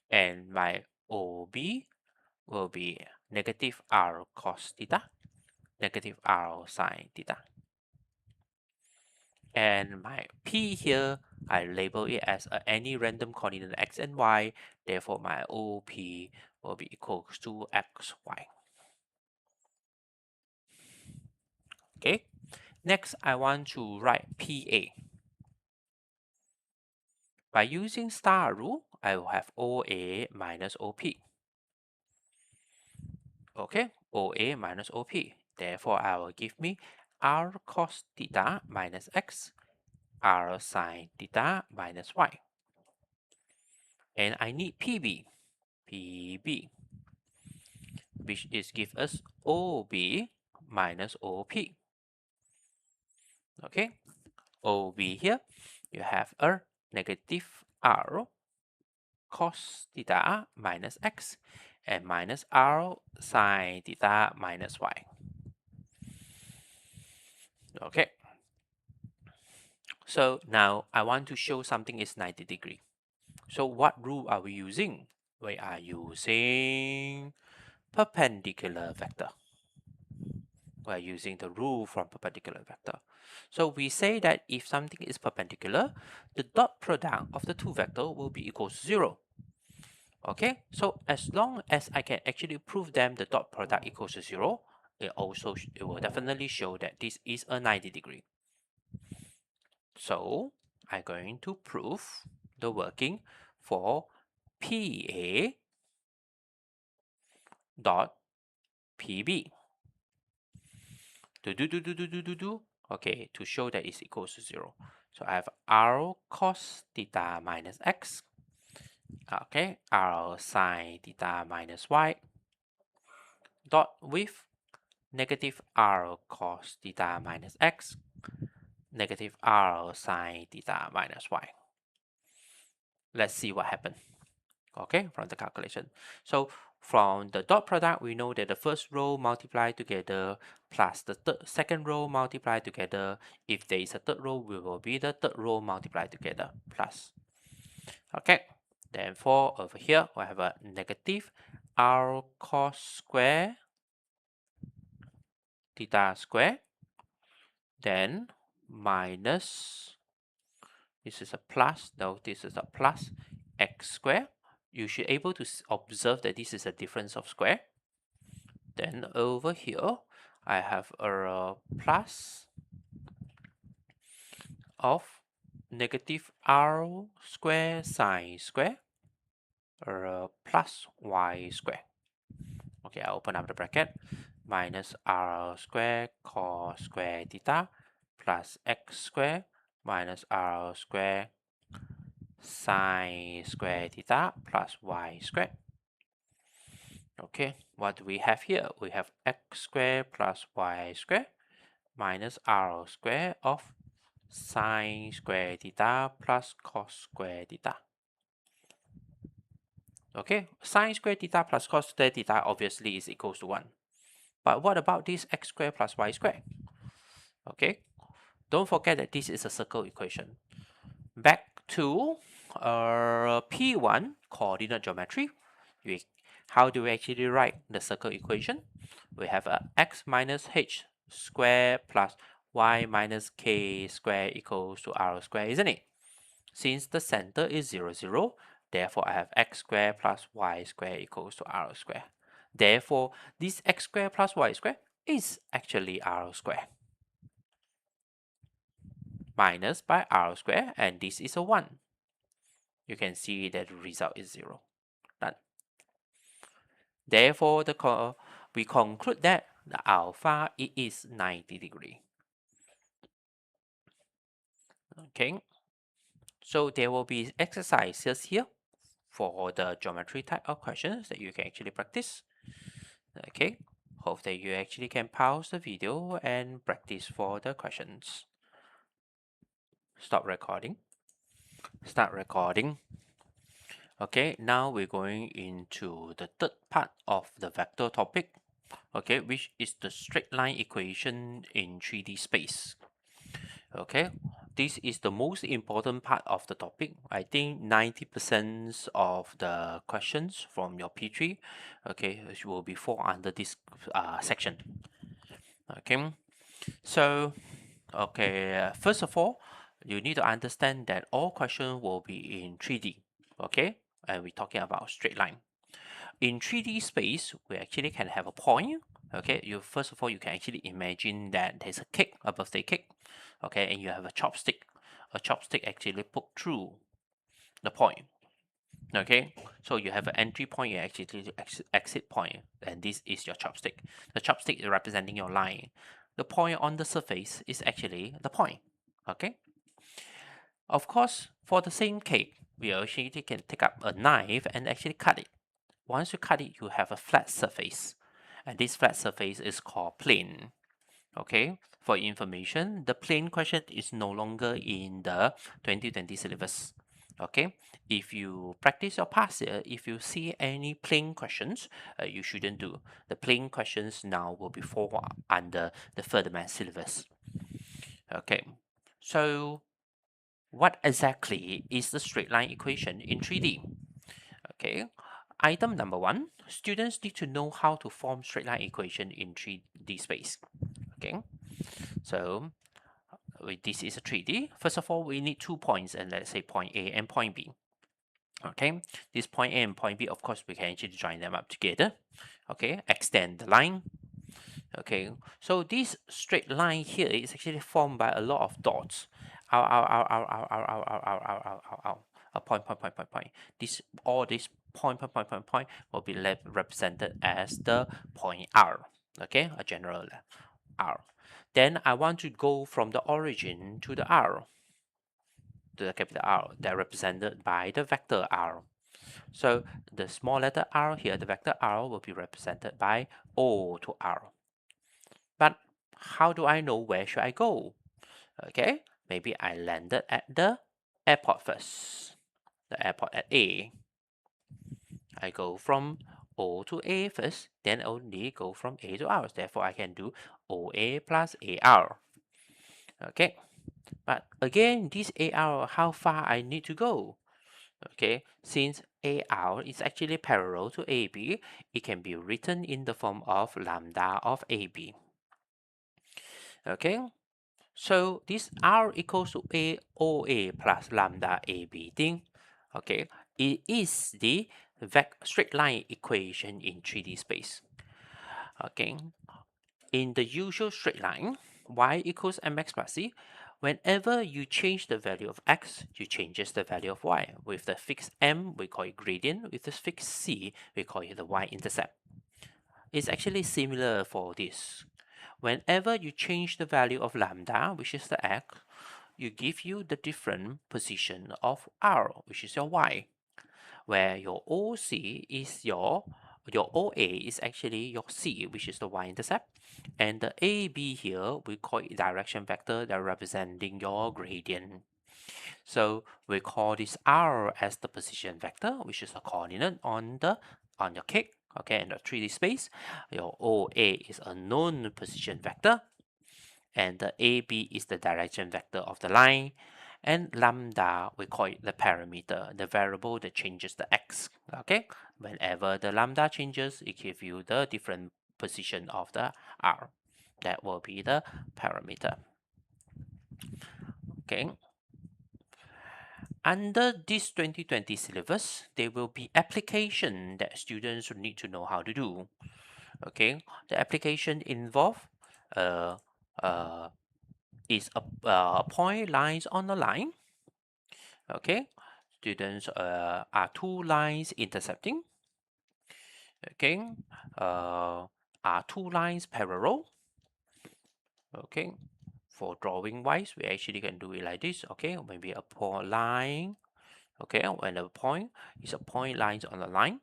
And my OB will be negative r cos theta, negative r sine theta. And my P here, I label it as any random coordinate x and y. Therefore, my OP will be equals to xy. Okay. Next, I want to write PA. By using star rule, I will have OA minus OP. Okay, OA minus OP. Therefore, I will give me r cos theta minus x, r sine theta minus y. And I need PB, which is give us OB minus OP. Okay, OB here, you have a negative r cos theta minus x and minus r sine theta minus y. Okay, so now I want to show something is 90 degree. So what rule are we using? We are using perpendicular vector. We're using the rule from perpendicular vector. So we say that if something is perpendicular, the dot product of the two vectors will be equal to 0. Okay, so as long as I can actually prove them the dot product equals to 0, it will definitely show that this is a 90 degree. So I'm going to prove the working for PA dot PB. Okay, to show that it's equals to 0. So I have r cos theta minus x. Okay, r sine theta minus y dot with negative r cos theta minus x, negative r sine theta minus y. Let's see what happened. Okay, from the calculation. So from the dot product, we know that the first row multiply together plus the second row multiply together. If there is a third row, we will be the third row multiply together plus. Okay, then for over here, we have a negative r cos square theta square, then minus, this is a plus, no, this is a plus x square. You should able to observe that this is a difference of square. Then over here, I have a plus of negative r square sine square plus y square. Okay, I open up the bracket. Minus r square cos square theta plus x square minus r square sine square theta plus y square. Okay, what do we have here? We have x square plus y square minus r square of sine square theta plus cos square theta. Okay, sine square theta plus cos square theta obviously is equals to 1. But what about this x square plus y square? Okay, don't forget that this is a circle equation. Back to P1 coordinate geometry. How do we actually write the circle equation? We have a x minus h square plus y minus k square equals to r square, isn't it? Since the center is 0, 0, therefore I have x square plus y square equals to r square. Therefore, this x square plus y square is actually r square. Minus by r square, and this is a 1. You can see that the result is 0. Done. Therefore, we conclude that the alpha is 90 degree. Okay, so there will be exercises here for the geometry type of questions that you can actually practice. Okay, hope that you actually can pause the video and practice for the questions. Stop recording. Start recording. Okay, now we're going into the third part of the vector topic, okay, which is the straight line equation in 3D space. Okay, this is the most important part of the topic. I think 90% of the questions from your P3, okay, will be fall under this section. Okay, so okay, first of all, you need to understand that all questions will be in 3D. Okay, and we're talking about straight line. In 3D space, we actually can have a point. Okay, you first of all, you can actually imagine that there's a cake, a birthday cake. Okay, and you have a chopstick. A chopstick actually poke through the point. Okay, so you have an entry point and actually exit point, and this is your chopstick. The chopstick is representing your line. The point on the surface is actually the point. Okay, of course, for the same cake, we actually can take up a knife and actually cut it. Once you cut it, you have a flat surface, and this flat surface is called plane. Okay, for information, the plane question is no longer in the 2020 syllabus. Okay, if you practice your past year, if you see any plane questions, you shouldn't do. The plane questions now will be fall under the further math syllabus. Okay, so what exactly is the straight line equation in 3D? Okay, item number one, students need to know how to form straight line equation in 3D space. Okay, so this is a 3D. First of all, we need 2 points, and let's say point A and point B. Okay, this point A and point B, of course, we can actually join them up together. Okay, extend the line. Okay, so this straight line here is actually formed by a lot of dots. A point. All this point will be represented as the point R. Okay, a general R. Then I want to go from the origin to the R, to the capital R, that represented by the vector R. So the small letter r here, the vector R, will be represented by O to R. But how do I know where should I go? Okay, maybe I landed at the airport first. The airport at A. I go from O to A first, then only go from A to R. Therefore, I can do OA plus AR. Okay, but again, this AR, how far I need to go? Okay, since AR is actually parallel to AB, it can be written in the form of lambda of AB. Okay, so this R equals to AOA plus lambda AB thing. Okay, it is the straight line equation in 3D space. Okay, in the usual straight line, y equals mx plus c. Whenever you change the value of x, you changes the value of y. With the fixed m, we call it gradient. With the fixed c, we call it the y-intercept. It's actually similar for this. Whenever you change the value of lambda, which is the x, you give you the different position of r, which is your y, where your OC is your OA is actually your C, which is the y-intercept, and the AB here, we call it direction vector that representing your gradient. So we call this R as the position vector, which is a coordinate on your cake. Okay, in the 3D space, your OA is a known position vector, and the AB is the direction vector of the line, and lambda, we call it the parameter, the variable that changes the x. Okay, whenever the lambda changes, it gives you the different position of the R. That will be the parameter. Okay, under this 2020 syllabus, there will be application that students will need to know how to do. Okay, the application involve uh, uh, is a point lines on the line. Okay, students are two lines intercepting. Okay, are two lines parallel. Okay, for drawing wise, we actually can do it like this. Okay, maybe a point line. Okay, when the point is a point lines on the line.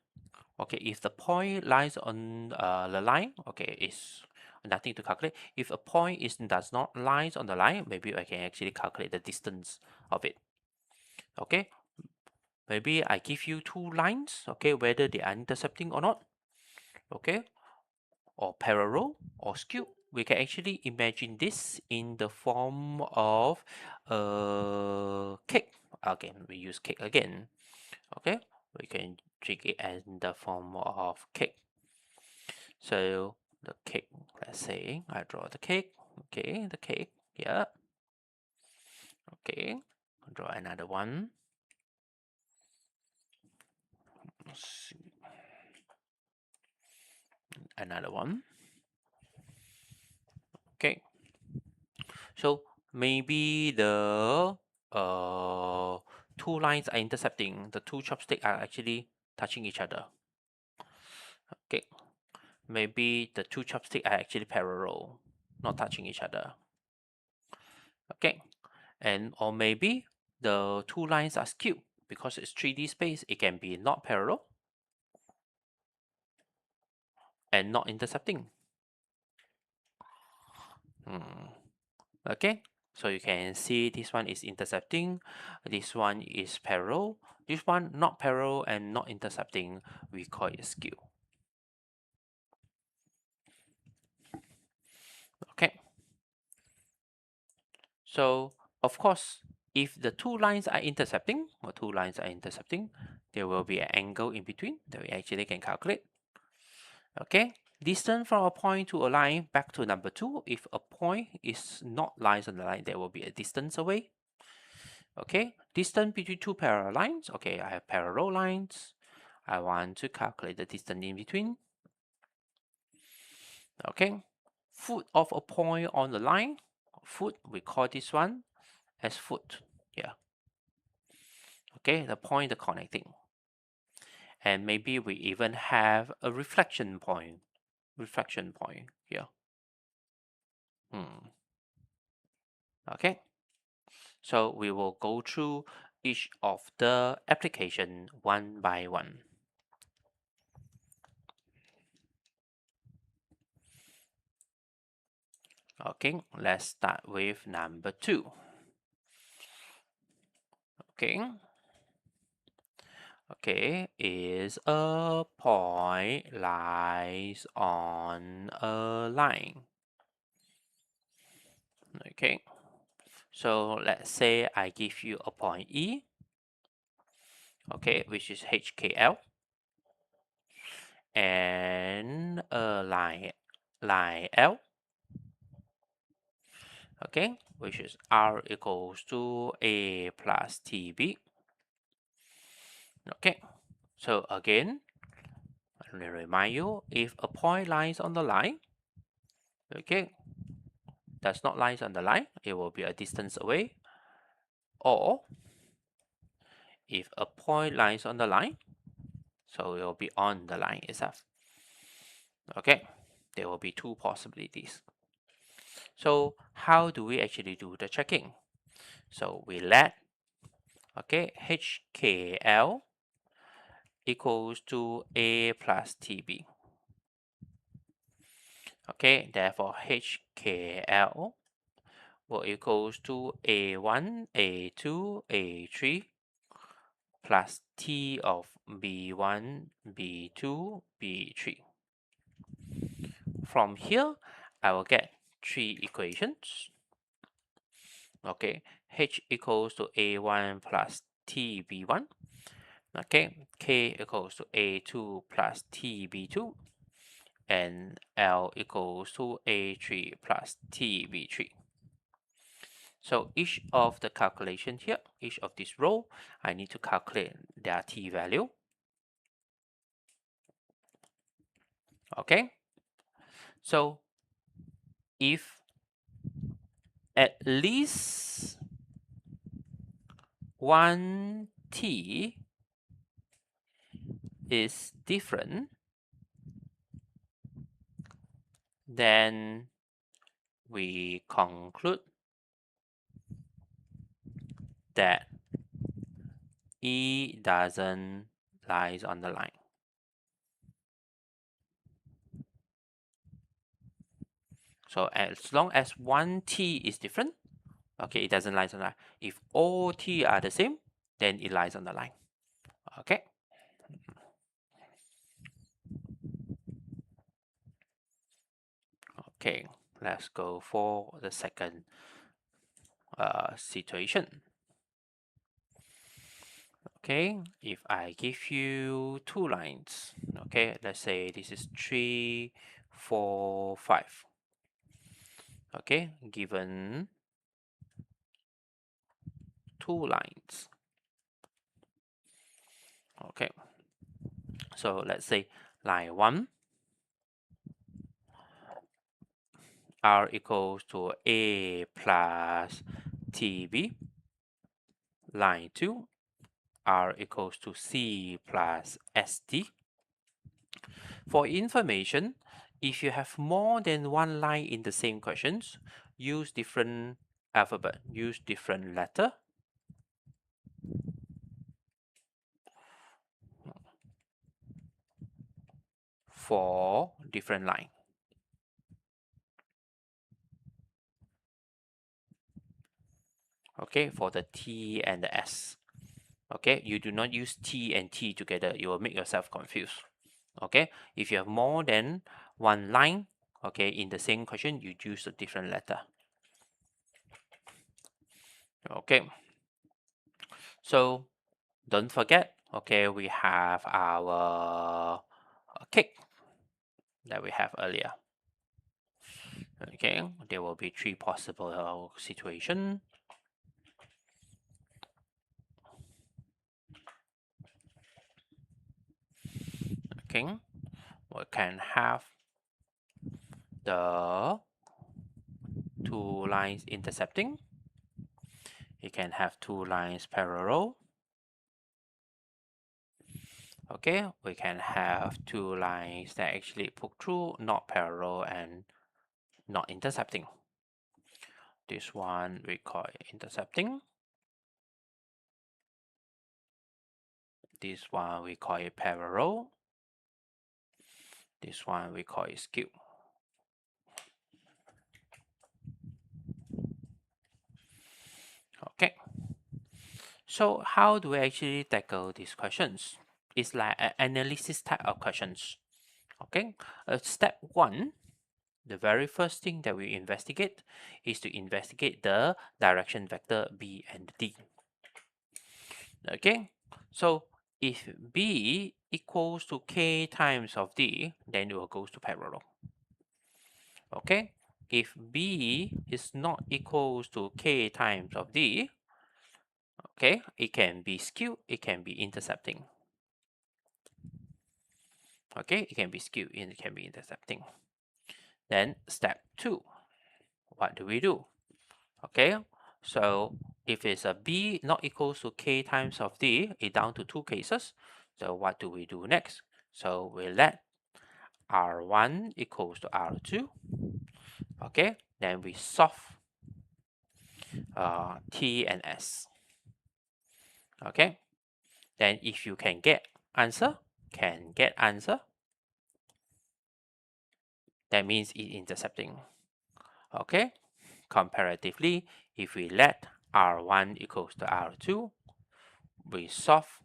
Okay, if the point lies on the line, okay, it's nothing to calculate. If a point does not lies on the line, maybe I can actually calculate the distance of it. Okay, maybe I give you two lines, okay, whether they are intercepting or not, okay, or parallel or skew. We can actually imagine this in the form of a cake. Okay, we use cake again. Okay, we can treat it as in the form of cake. So the cake, let's say I draw the cake. Okay, the cake. Yeah. Okay, draw another one. Let's see. Another one. Okay. So maybe the two lines are intercepting. The two chopsticks are actually touching each other. Okay. Maybe the two chopsticks are actually parallel, not touching each other. Okay. And or maybe the two lines are skewed because it's 3D space. It can be not parallel and not intercepting. Okay, so you can see this one is intercepting, this one is parallel, this one not parallel and not intercepting, we call it skew. Okay, so of course, if the two lines are intercepting, there will be an angle in between that we actually can calculate. Okay, distance from a point to a line, back to number 2. If a point is not lies on the line, there will be a distance away. Okay, distance between two parallel lines. Okay, I have parallel lines. I want to calculate the distance in between. Okay, foot of a point on the line. Foot, we call this one as foot. Yeah. Okay, the point, the connecting. And maybe we even have a reflection point. Reflection point here. Okay. So we will go through each of the application one by one. Okay, let's start with number 2. Okay. Okay, is a point lies on a line. Okay, so let's say I give you a point E, okay, which is HKL, and a line L, okay, which is R equals to A plus TB. Okay, so again, let me remind you, if a point lies on the line, okay, does not lies on the line, it will be a distance away, or if a point lies on the line, so it will be on the line itself. Okay, there will be two possibilities. So how do we actually do the checking? So we let, okay, HKL equals to A plus TB. Okay, therefore HKL will equals to A1, A2, A3 plus T of B1, B2, B3. From here, I will get 3 equations. Okay, H equals to A1 plus TB1. Okay, K equals to A2 plus TB2. And L equals to A3 plus TB3. So each of the calculation here, each of this row, I need to calculate their T value. Okay, so if at least one T is different, then we conclude that E doesn't lies on the line. So as long as one T is different, okay, it doesn't lie on the line. If all T are the same, then it lies on the line. Okay. Okay, let's go for the second situation. Okay, if I give you two lines, okay, let's say this is 3, 4, 5. Okay, given two lines. Okay, so let's say line 1, R equals to A plus TB. Line 2, R equals to C plus ST. For information, if you have more than one line in the same questions, use different alphabet, use different letter. For different line. Okay, for the T and the S. Okay, you do not use T and T together, you will make yourself confused. Okay, if you have more than one line, okay, in the same question, you use a different letter. Okay, so don't forget, okay, we have our cake that we have earlier. Okay, there will be 3 possible situation. Okay, we can have the two lines intercepting. You can have two lines parallel. Okay, we can have two lines that actually poke through, not parallel and not intercepting. This one we call it intercepting. This one we call it parallel. This one we call it skew. Okay, so how do we actually tackle these questions? It's like an analysis type of questions. Okay, step 1, the very first thing that we investigate is to investigate the direction vector B and D. Okay, so if B equals to K times of D, then it will go to parallel. Okay, if B is not equals to K times of D, okay, it can be skew, it can be intercepting. Okay, it can be skew and it can be intercepting. Then step 2, what do we do? Okay, so if it's a B not equals to K times of D, it's down to 2 cases. So what do we do next? So we let R1 equals to R2. Okay, then we solve T and S. Okay, then if you can get answer, that means it's intercepting. Okay, comparatively, if we let R1 equals to R2, we solve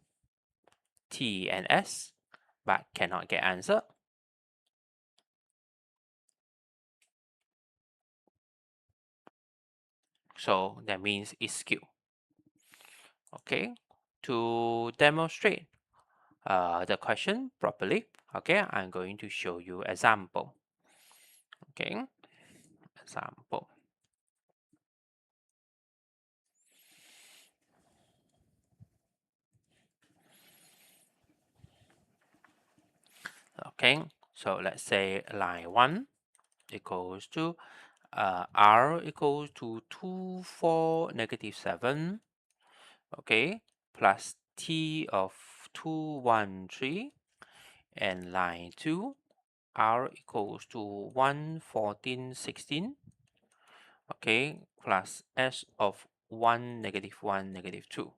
T and S, but cannot get answer. So that means it's skew. Okay, to demonstrate the question properly, okay, I'm going to show you example. Okay, example. Okay, so let's say line 1 equals to R equals to 2, 4, negative 7, okay, plus T of 2, 1, 3, and line 2, R equals to 1, 14, 16, okay, plus S of 1, -1, -2.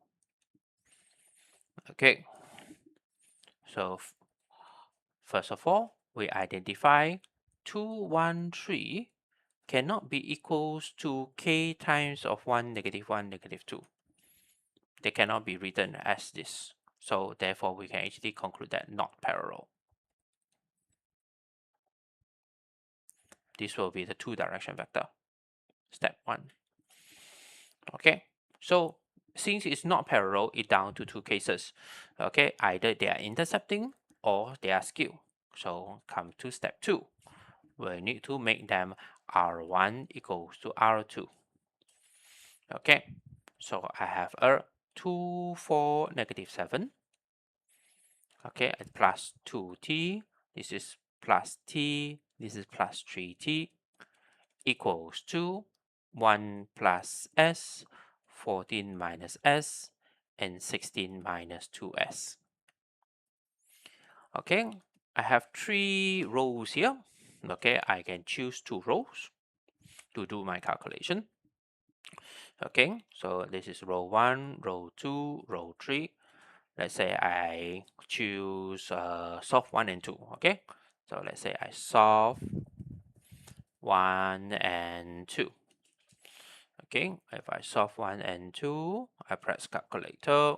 Okay, so first of all, we identify 2, 1, 3 cannot be equals to k times of 1, -1, -2. They cannot be written as this. So therefore, we can actually conclude that not parallel. This will be the two direction vector. Step 1. Okay, so since it's not parallel, it's down to two cases. Okay, either they are intercepting or they are skew. So come to step 2. We need to make them R1 equals to R2. Okay, so I have a 2, 4, -7. Okay, and plus 2t. This is plus t. This is plus 3t equals to 1 plus s, 14 minus s, and 16 minus 2s. Okay, I have 3 rows here. Okay, I can choose 2 rows to do my calculation. Okay, so this is row 1, row 2, row 3. Let's say I choose solve 1 and 2. Okay, so let's say I solve 1 and 2. Okay, if I solve 1 and 2, I press calculator.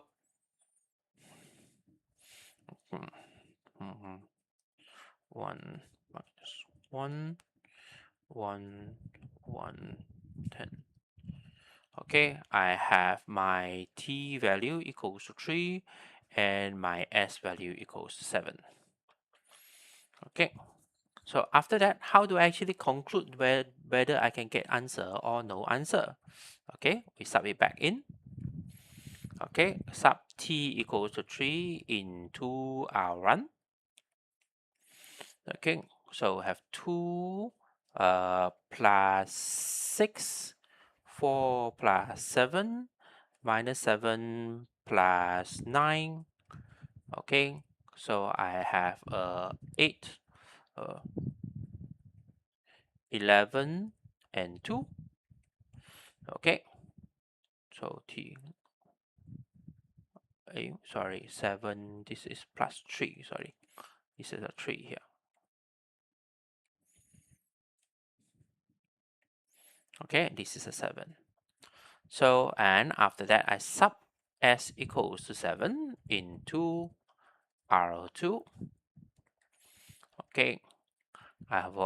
1 minus 1, 1, 1, 10. Okay, I have my t value equals to 3 and my s value equals to 7. Okay, so after that, how do I actually conclude whether I can get answer or no answer? Okay, we sub it back in. Okay, sub t equals to 3 into R1. Okay, so we have 2 plus 6, 4 plus 7, minus 7 plus 9. Okay, so I have 8, 11, and 2. Okay, so sorry, 7, this is plus 3, sorry, this is a 3 here. Okay, this is a 7. So, and after that, I sub s equals to 7 into R2. Okay, I have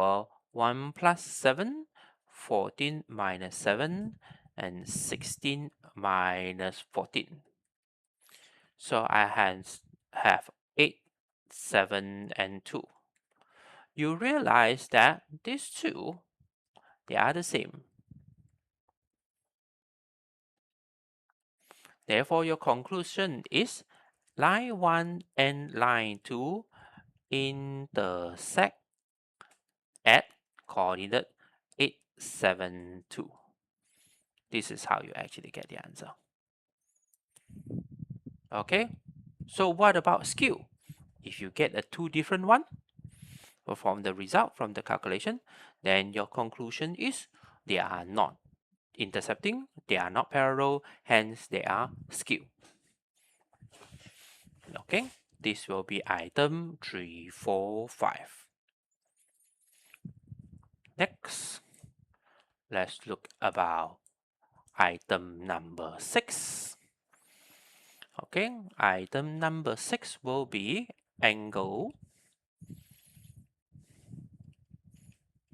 1 plus 7, 14 minus 7, and 16 minus 14. So I have 8, 7, and 2. You realize that these two, they are the same. Therefore, your conclusion is line 1 and line 2 intersect at coordinate 8, 7, 2. This is how you actually get the answer. Okay, so what about skew? If you get a two different one from the result from the calculation, then your conclusion is they are not intercepting, they are not parallel, hence they are skew. Okay, this will be item 3, 4, 5. Next, let's look about item number 6. Okay, item number 6 will be angle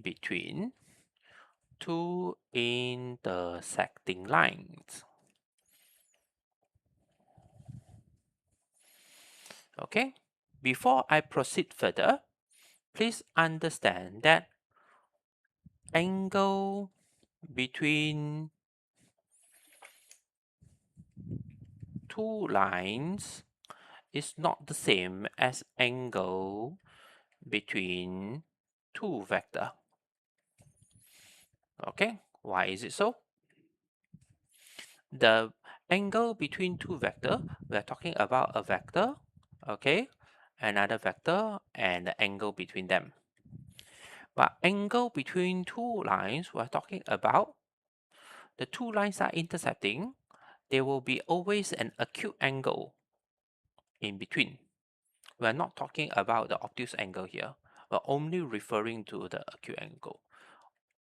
between two intersecting lines. Okay, before I proceed further, please understand that angle between two lines is not the same as angle between two vector. Okay, why is it so? The angle between two vector, we are talking about a vector, okay, another vector, and the angle between them. But angle between two lines, we're talking about the two lines are intercepting, there will be always an acute angle in between. We're not talking about the obtuse angle here. We're only referring to the acute angle.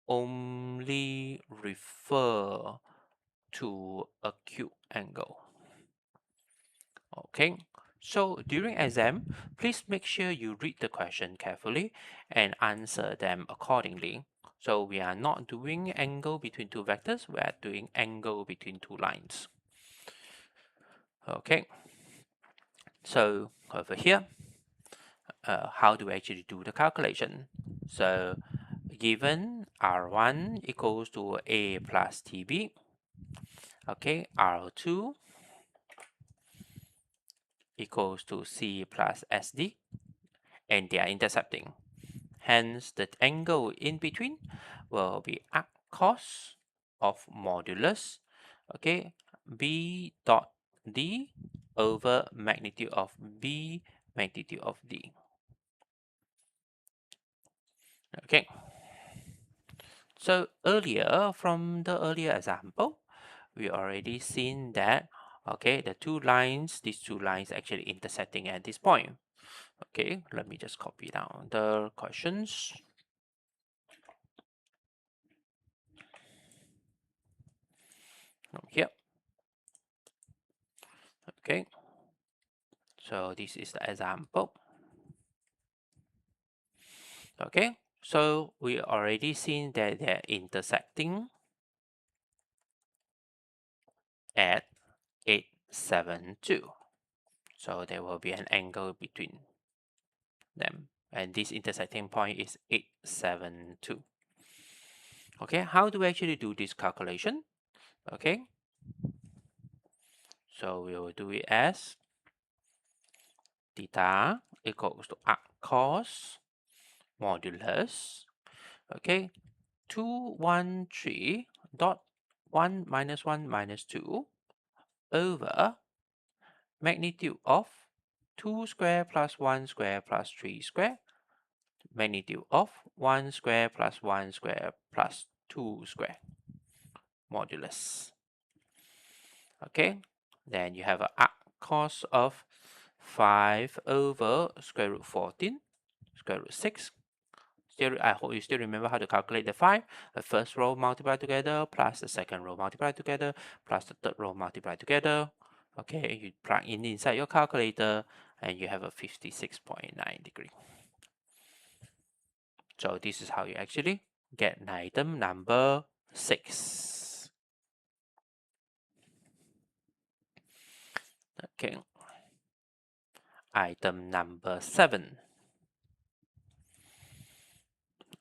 Only refer to acute angle. Okay, so during exam, please make sure you read the question carefully and answer them accordingly. So we are not doing angle between two vectors, we are doing angle between two lines. Okay, so over here, how do we actually do the calculation? So given R1 equals to A plus TB, okay, R2 equals to C plus SD, and they are intercepting. Hence, the angle in between will be arc cos of modulus, okay, B dot D over magnitude of B magnitude of D. Okay. So earlier, from the earlier example, we already seen that, okay, the these two lines actually intersecting at this point. Okay, let me just copy down the questions. From here. Okay, so this is the example. Okay, so we already seen that they're intersecting at 872. So there will be an angle between them, and this intersecting point is 872. Okay, how do we actually do this calculation? Okay, so we will do it as theta equals to arc cos modulus, okay, 213 dot 1 minus 1 minus 2 over magnitude of 2 square plus 1 square plus 3 square, magnitude of 1 square plus 1 square plus 2 square, modulus. Okay, then you have an arc cos of 5 over square root 14, square root 6. I hope you still remember how to calculate the 5. The first row multiplied together, plus the second row multiplied together, plus the third row multiplied together. Okay, you plug in inside your calculator, and you have a 56.9 degree. So this is how you actually get item number 6. Okay. Item number 7.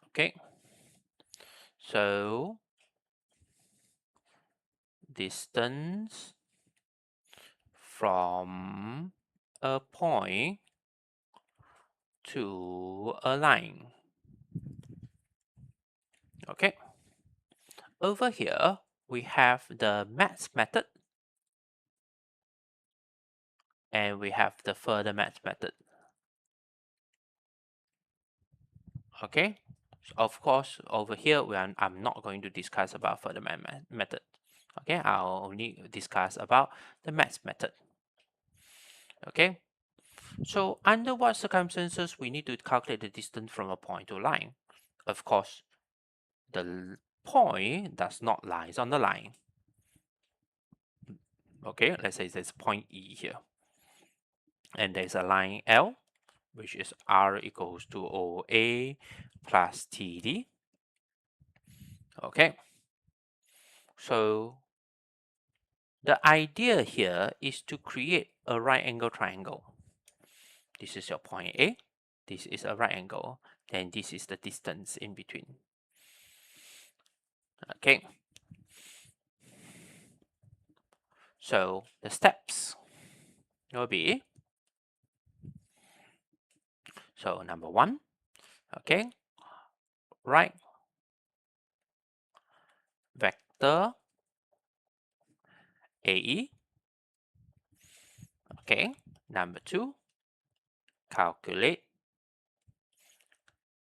Okay. So distance from a point to a line. Okay. Over here, we have the maths method, and we have the further maths method. Okay. So of course, over here, I'm not going to discuss about further math method. Okay, I'll only discuss about the maths method. Okay. So under what circumstances we need to calculate the distance from a point to a line? Of course, the point does not lie on the line. Okay, let's say there's point E here. And there's a line L, which is R equals to OA plus TD. Okay, so the idea here is to create a right angle triangle. This is your point A, this is a right angle, then this is the distance in between. Okay, so the steps will be, so number 1, okay, write vector AE. Okay, number 2, calculate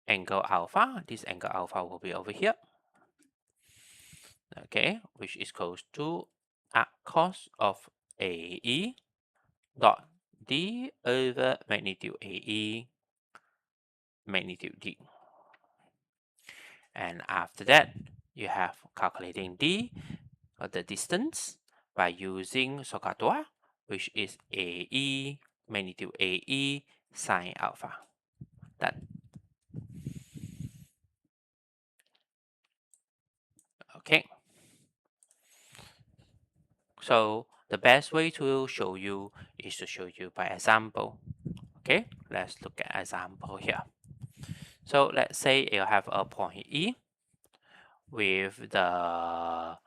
angle alpha. This angle alpha will be over here. okay, which is equals to arc cos of AE dot D over magnitude AE magnitude D. And after that, you have calculating D, the distance, by using SOHCAHTOA, which is AE magnitude AE sine alpha. Done. Okay. So the best way to show you is to show you by example. Okay, let's look at example here. So let's say you have a point E with the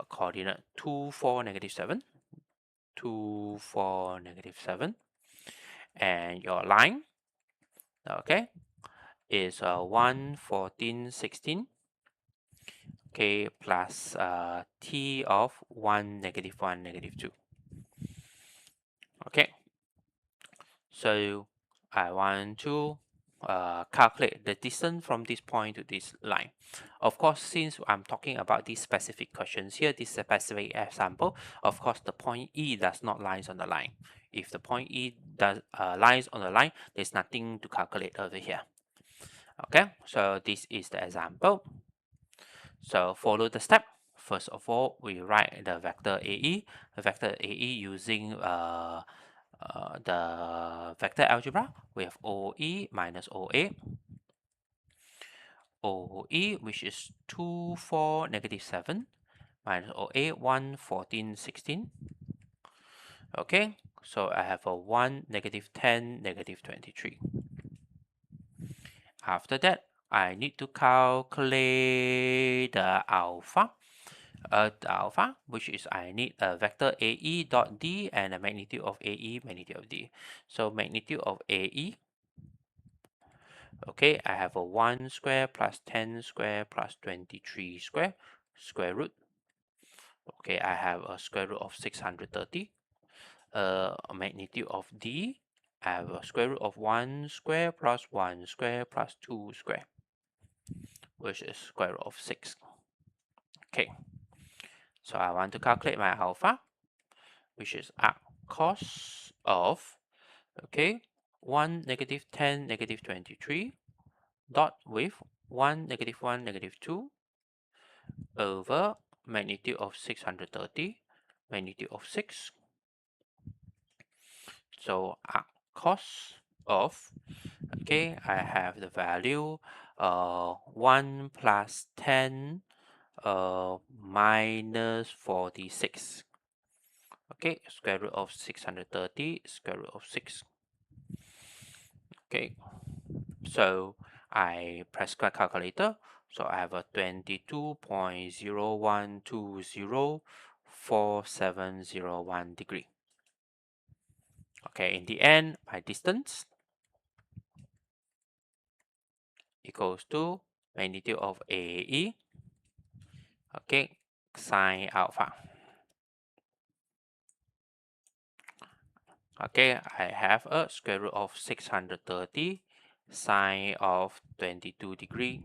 coordinate 2, 4, -7, 2, 4, -7, and your line, okay, is 1, 14, 16, okay, plus t of 1, -1, -2. Okay, so I want to calculate the distance from this point to this line. Of course, since I'm talking about these specific questions here, this specific example, of course, the point E does not lies on the line. If the point E does lies on the line, there's nothing to calculate over here. Okay, so this is the example. So follow the step. First of all, we write the vector AE. The vector AE using the vector algebra. We have OE minus OA. OE, which is 2, 4, -7, minus OA, 1, 14, 16. Okay, so I have a 1, -10, -23. After that, I need to calculate the alpha. Which is I need a vector AE dot D and a magnitude of AE, magnitude of D. So magnitude of AE, okay, I have a 1 square plus 10 square plus 23 square, square root. Okay, I have a square root of 630. A magnitude of D, I have a square root of 1 square plus 1 square plus 2 square, which is square root of 6. Okay, so I want to calculate my alpha, which is arc cos of, okay, 1, -10, -23 dot with 1, -1, -2 over magnitude of 630, magnitude of 6. So arc cos of, okay, I have the value 1 plus 10 minus 46. Okay, square root of 630, square root of 6. Okay, so I press calculator. So I have a 22.01204701 degree. Okay, in the end, my distance equals to magnitude of AE, okay, sine alpha. Okay, I have a square root of 630 sine of 22 degree.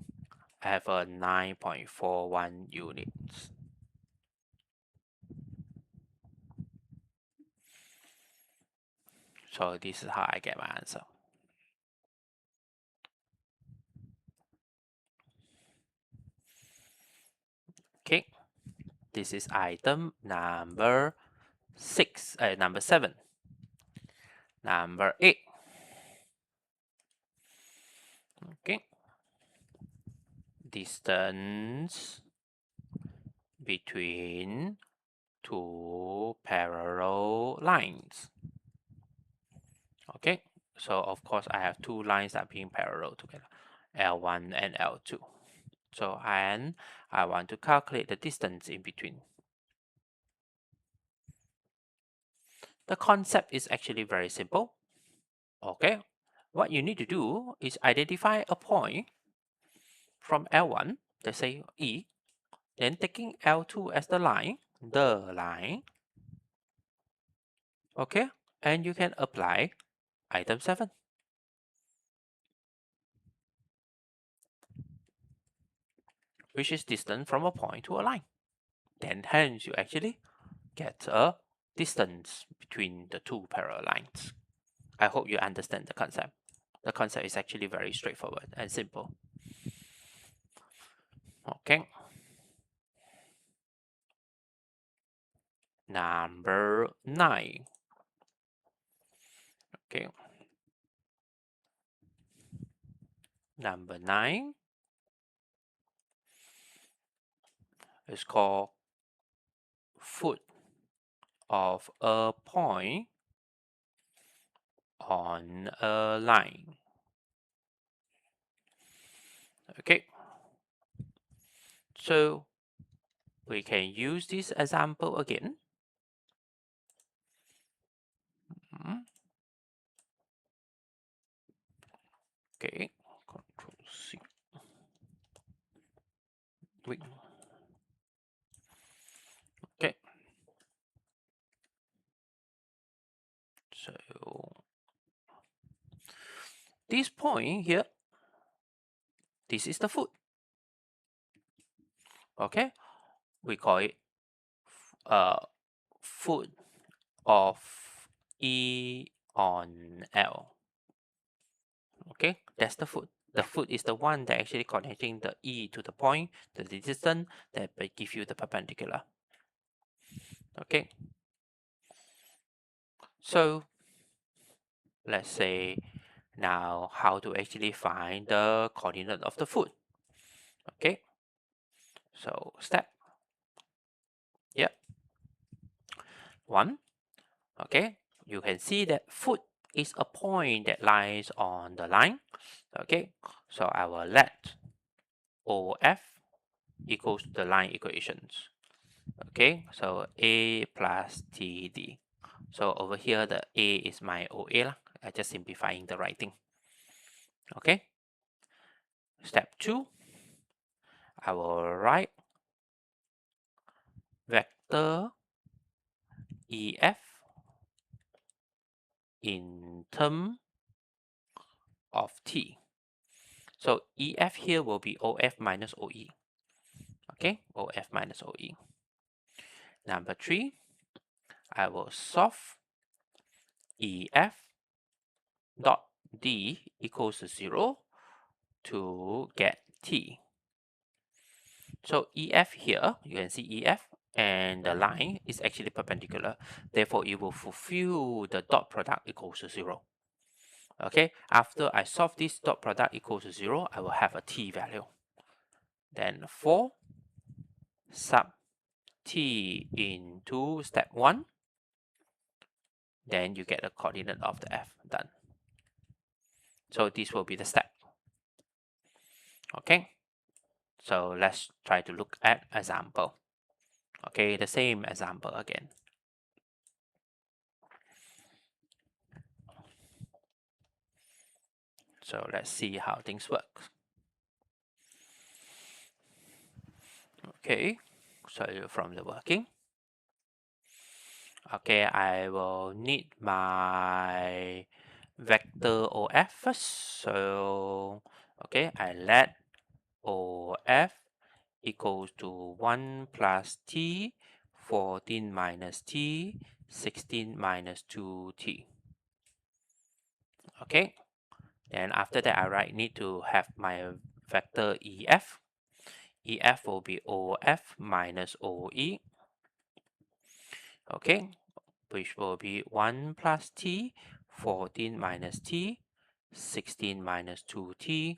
I have a 9.41 units. So this is how I get my answer. Okay, this is item number 7. Number 8. Okay, distance between two parallel lines. Okay, so of course I have two lines that are being parallel together, L1 and L2. So and I want to calculate the distance in between. The concept is actually very simple. Okay, what you need to do is identify a point from L1, let's say E, then taking L2 as the line, okay, and you can apply item 7. which is distance from a point to a line. Then hence you actually get a distance between the two parallel lines. I hope you understand the concept. The concept is actually very straightforward and simple. Okay. Number 9. Okay. Number 9 is called foot of a point on a line. Okay. So we can use this example again. Okay, Control C. Wait. Okay. So this point here, this is the foot. Okay, we call it foot of E on L. Okay, that's the foot. The foot is the one that actually connecting the E to the point, the distance that will give you the perpendicular. Okay, so let's say now how to actually find the coordinate of the foot. Okay, so step, yeah, 1. Okay, you can see that foot is a point that lies on the line. Okay, so I will let OF equals the line equations. Okay, so A plus TD. So over here, the A is my OA lah. I just simplifying the writing. Okay. Step 2, I will write vector EF in term of T. So EF here will be OF minus OE. Okay, OF minus OE. Number 3, I will solve EF dot D equals to 0 to get T. So EF here, you can see EF and the line is actually perpendicular. Therefore, it will fulfill the dot product equals to 0. Okay, after I solve this dot product equals to 0, I will have a T value. Then 4 sub T into step 1. Then you get the coordinate of the F. Done. So this will be the step. Okay, so let's try to look at example. Okay, the same example again. So let's see how things work. Okay, so from the working. Okay, I will need my vector OF first. So, okay, I let OF equals to 1 plus T, 14 minus T, 16 minus 2T. Okay, then after that, I need to have my vector EF. EF will be OF minus OE. Okay, which will be 1 plus T, 14 minus T, 16 minus 2T,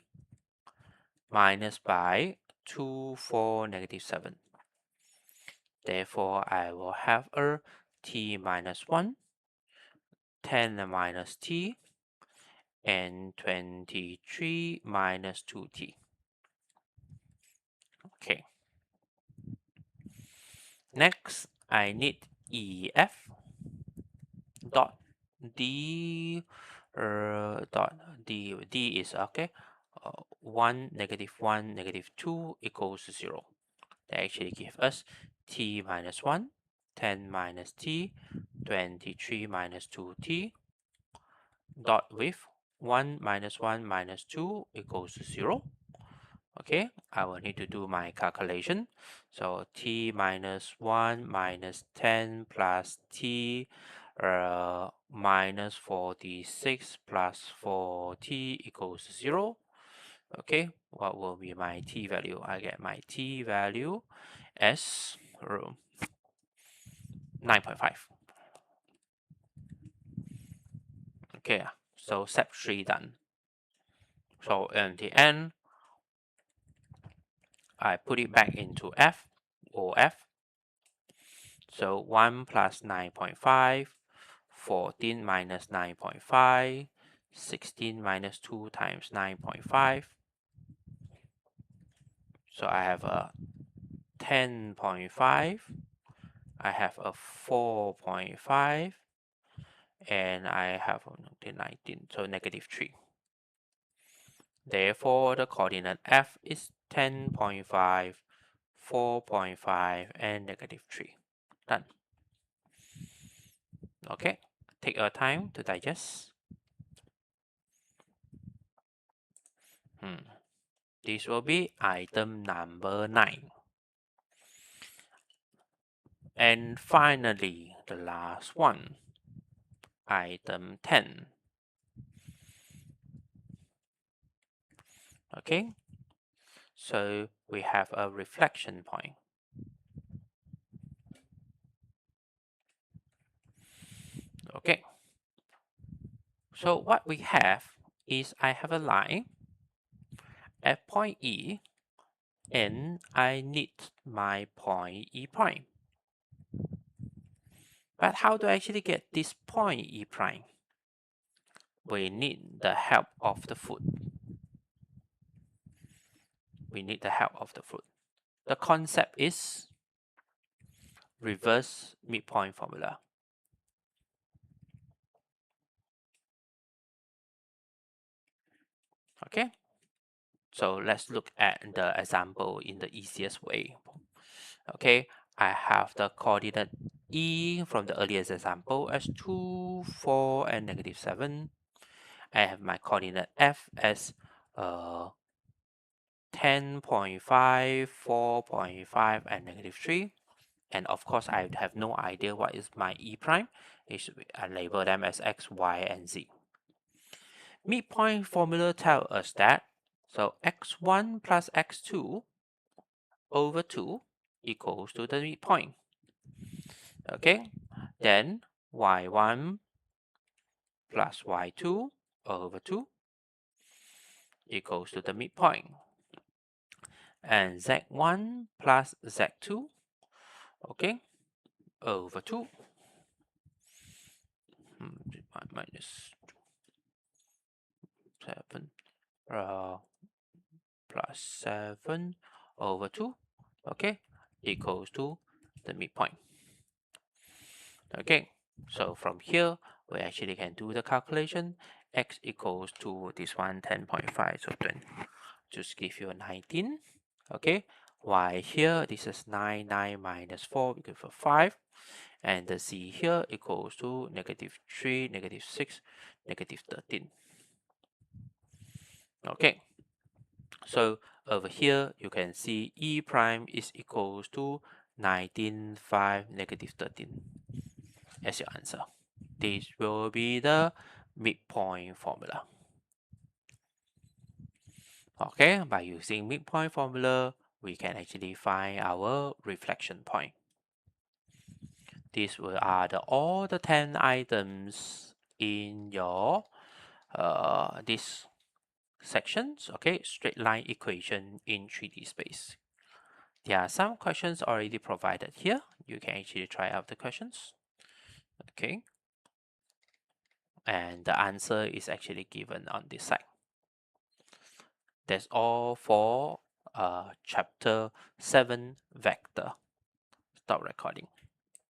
minus by 2, 4, negative 7. Therefore, I will have a T minus 1, 10 minus T, and 23 minus 2T. Okay. Next, I need EF dot D dot D is okay. 1, negative 1, negative 2 equals 0. That actually gives us T minus 1, 10 minus T, 23 minus 2T, dot with 1 minus 1 minus 2 equals 0. Okay, I will need to do my calculation. So t minus 1 minus 10 plus t minus 46 plus 4t equals 0. Okay, what will be my t value? I get my t value as 9.5. Okay, so step 3 done. So in the end, I put it back into f or f. So 1 plus 9.5, 14 minus 9.5, 16 minus 2 times 9.5. So I have a 10.5, I have a 4.5, and I have 19, so negative 3. Therefore, the coordinate f is 10.5, 4.5, and negative 3. Done. Okay, take your time to digest. This will be item number 9. And finally, the last one, item 10. Okay, so we have a reflection point. Okay, so what we have is I have a line at point E, and I need my point E prime. But how do I actually get this point E prime? We need the help of the foot. We need the help of the foot. The concept is reverse midpoint formula. Okay, so let's look at the example in the easiest way. Okay, I have the coordinate E from the earliest example as 2, 4, and negative 7. I have my coordinate F as 10.5, 4.5, and negative 3. And of course, I have no idea what is my E prime. I label them as X, Y, and Z. Midpoint formula tells us that, so x1 plus x2 over 2 equals to the midpoint. Okay, then y1 plus y2 over 2 equals to the midpoint. And z1 plus z2, okay, over 2 minus 7 plus 7 over 2, okay, equals to the midpoint. Okay, so from here, we actually can do the calculation. X equals to this one, 10.5, so 20, just give you a 19. Okay, Y here, this is 9, 9 minus 4, we give a 5. And the Z here equals to negative 3, negative 6, negative 13. Okay, so over here, you can see E prime is equals to 19, 5, negative 13 as your answer. This will be the midpoint formula. Okay, by using midpoint formula, we can actually find our reflection point. These are all the 10 items in your this sections, okay, straight line equation in 3D space. There are some questions already provided here. You can actually try out the questions. Okay. And the answer is actually given on this side. That's all for chapter 7 vector. Stop recording.